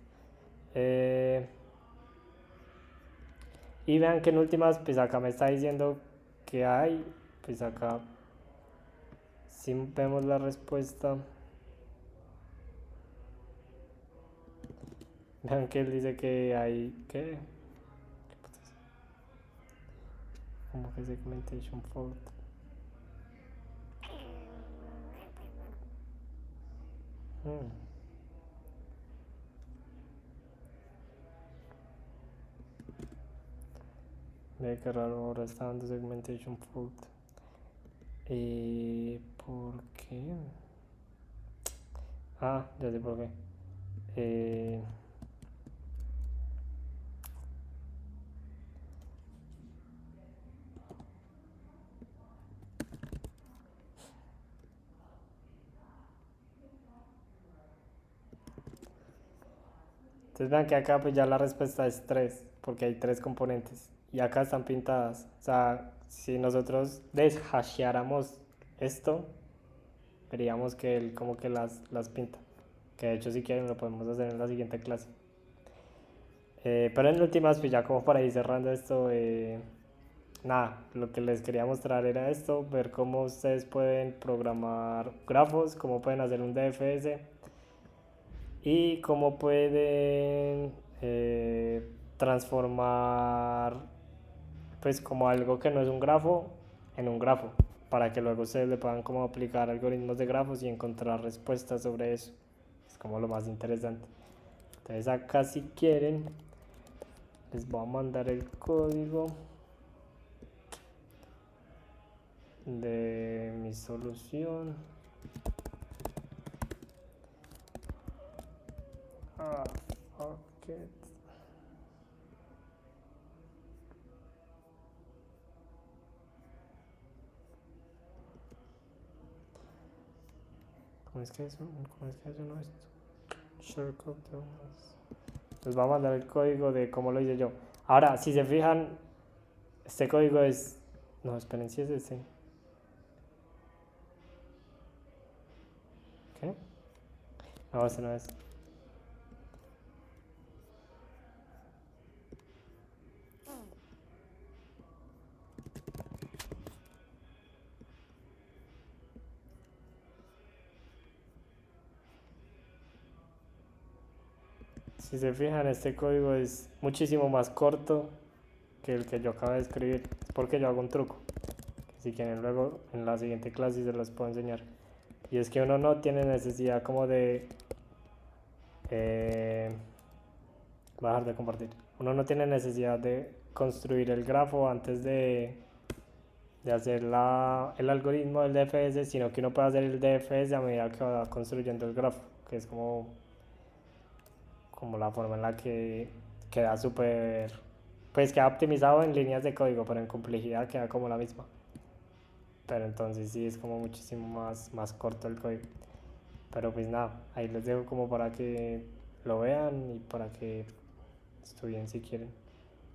A: Y vean que en últimas, pues acá me está diciendo que hay, pues acá si vemos la respuesta. Vean que él dice que hay, ¿qué? Como que segmentation fault. Ve que raro, ahora está dando segmentation fault. ¿Por qué? Ah, ya sé por qué. Entonces vean que acá pues ya la respuesta es 3, porque hay 3 componentes. Y acá están pintadas. O sea, si nosotros deshasheáramos esto, veríamos que él como que las pinta. Que de hecho si quieren lo podemos hacer en la siguiente clase. Pero en últimas, pues ya como para ir cerrando esto, nada, lo que les quería mostrar era esto, ver cómo ustedes pueden programar grafos, cómo pueden hacer un DFS y cómo pueden transformar pues como algo que no es un grafo en un grafo, para que luego ustedes le puedan como aplicar algoritmos de grafos y encontrar respuestas sobre eso. Es como lo más interesante. Entonces acá si quieren les voy a mandar el código de mi solución. Fuck it. ¿Cómo es que eso? ¿Cómo es que eso no es? Shortcut. Les voy a mandar el código de cómo lo hice yo. Ahora, si se fijan, este código es... No, esperen, si es este. ¿Qué? No, este no es. Si se fijan, este código es muchísimo más corto que el que yo acabo de escribir. Es porque yo hago un truco, que si quieren luego en la siguiente clase se los puedo enseñar. Y es que uno no tiene necesidad como de... bajar de compartir. Uno no tiene necesidad de construir el grafo antes de hacer el algoritmo del DFS, sino que uno puede hacer el DFS a medida que va construyendo el grafo, que es como la forma en la que queda súper, pues queda optimizado en líneas de código, pero en complejidad queda como la misma. Pero entonces sí es como muchísimo más corto el código. Pero pues nada, ahí les dejo como para que lo vean y para que estudien si quieren.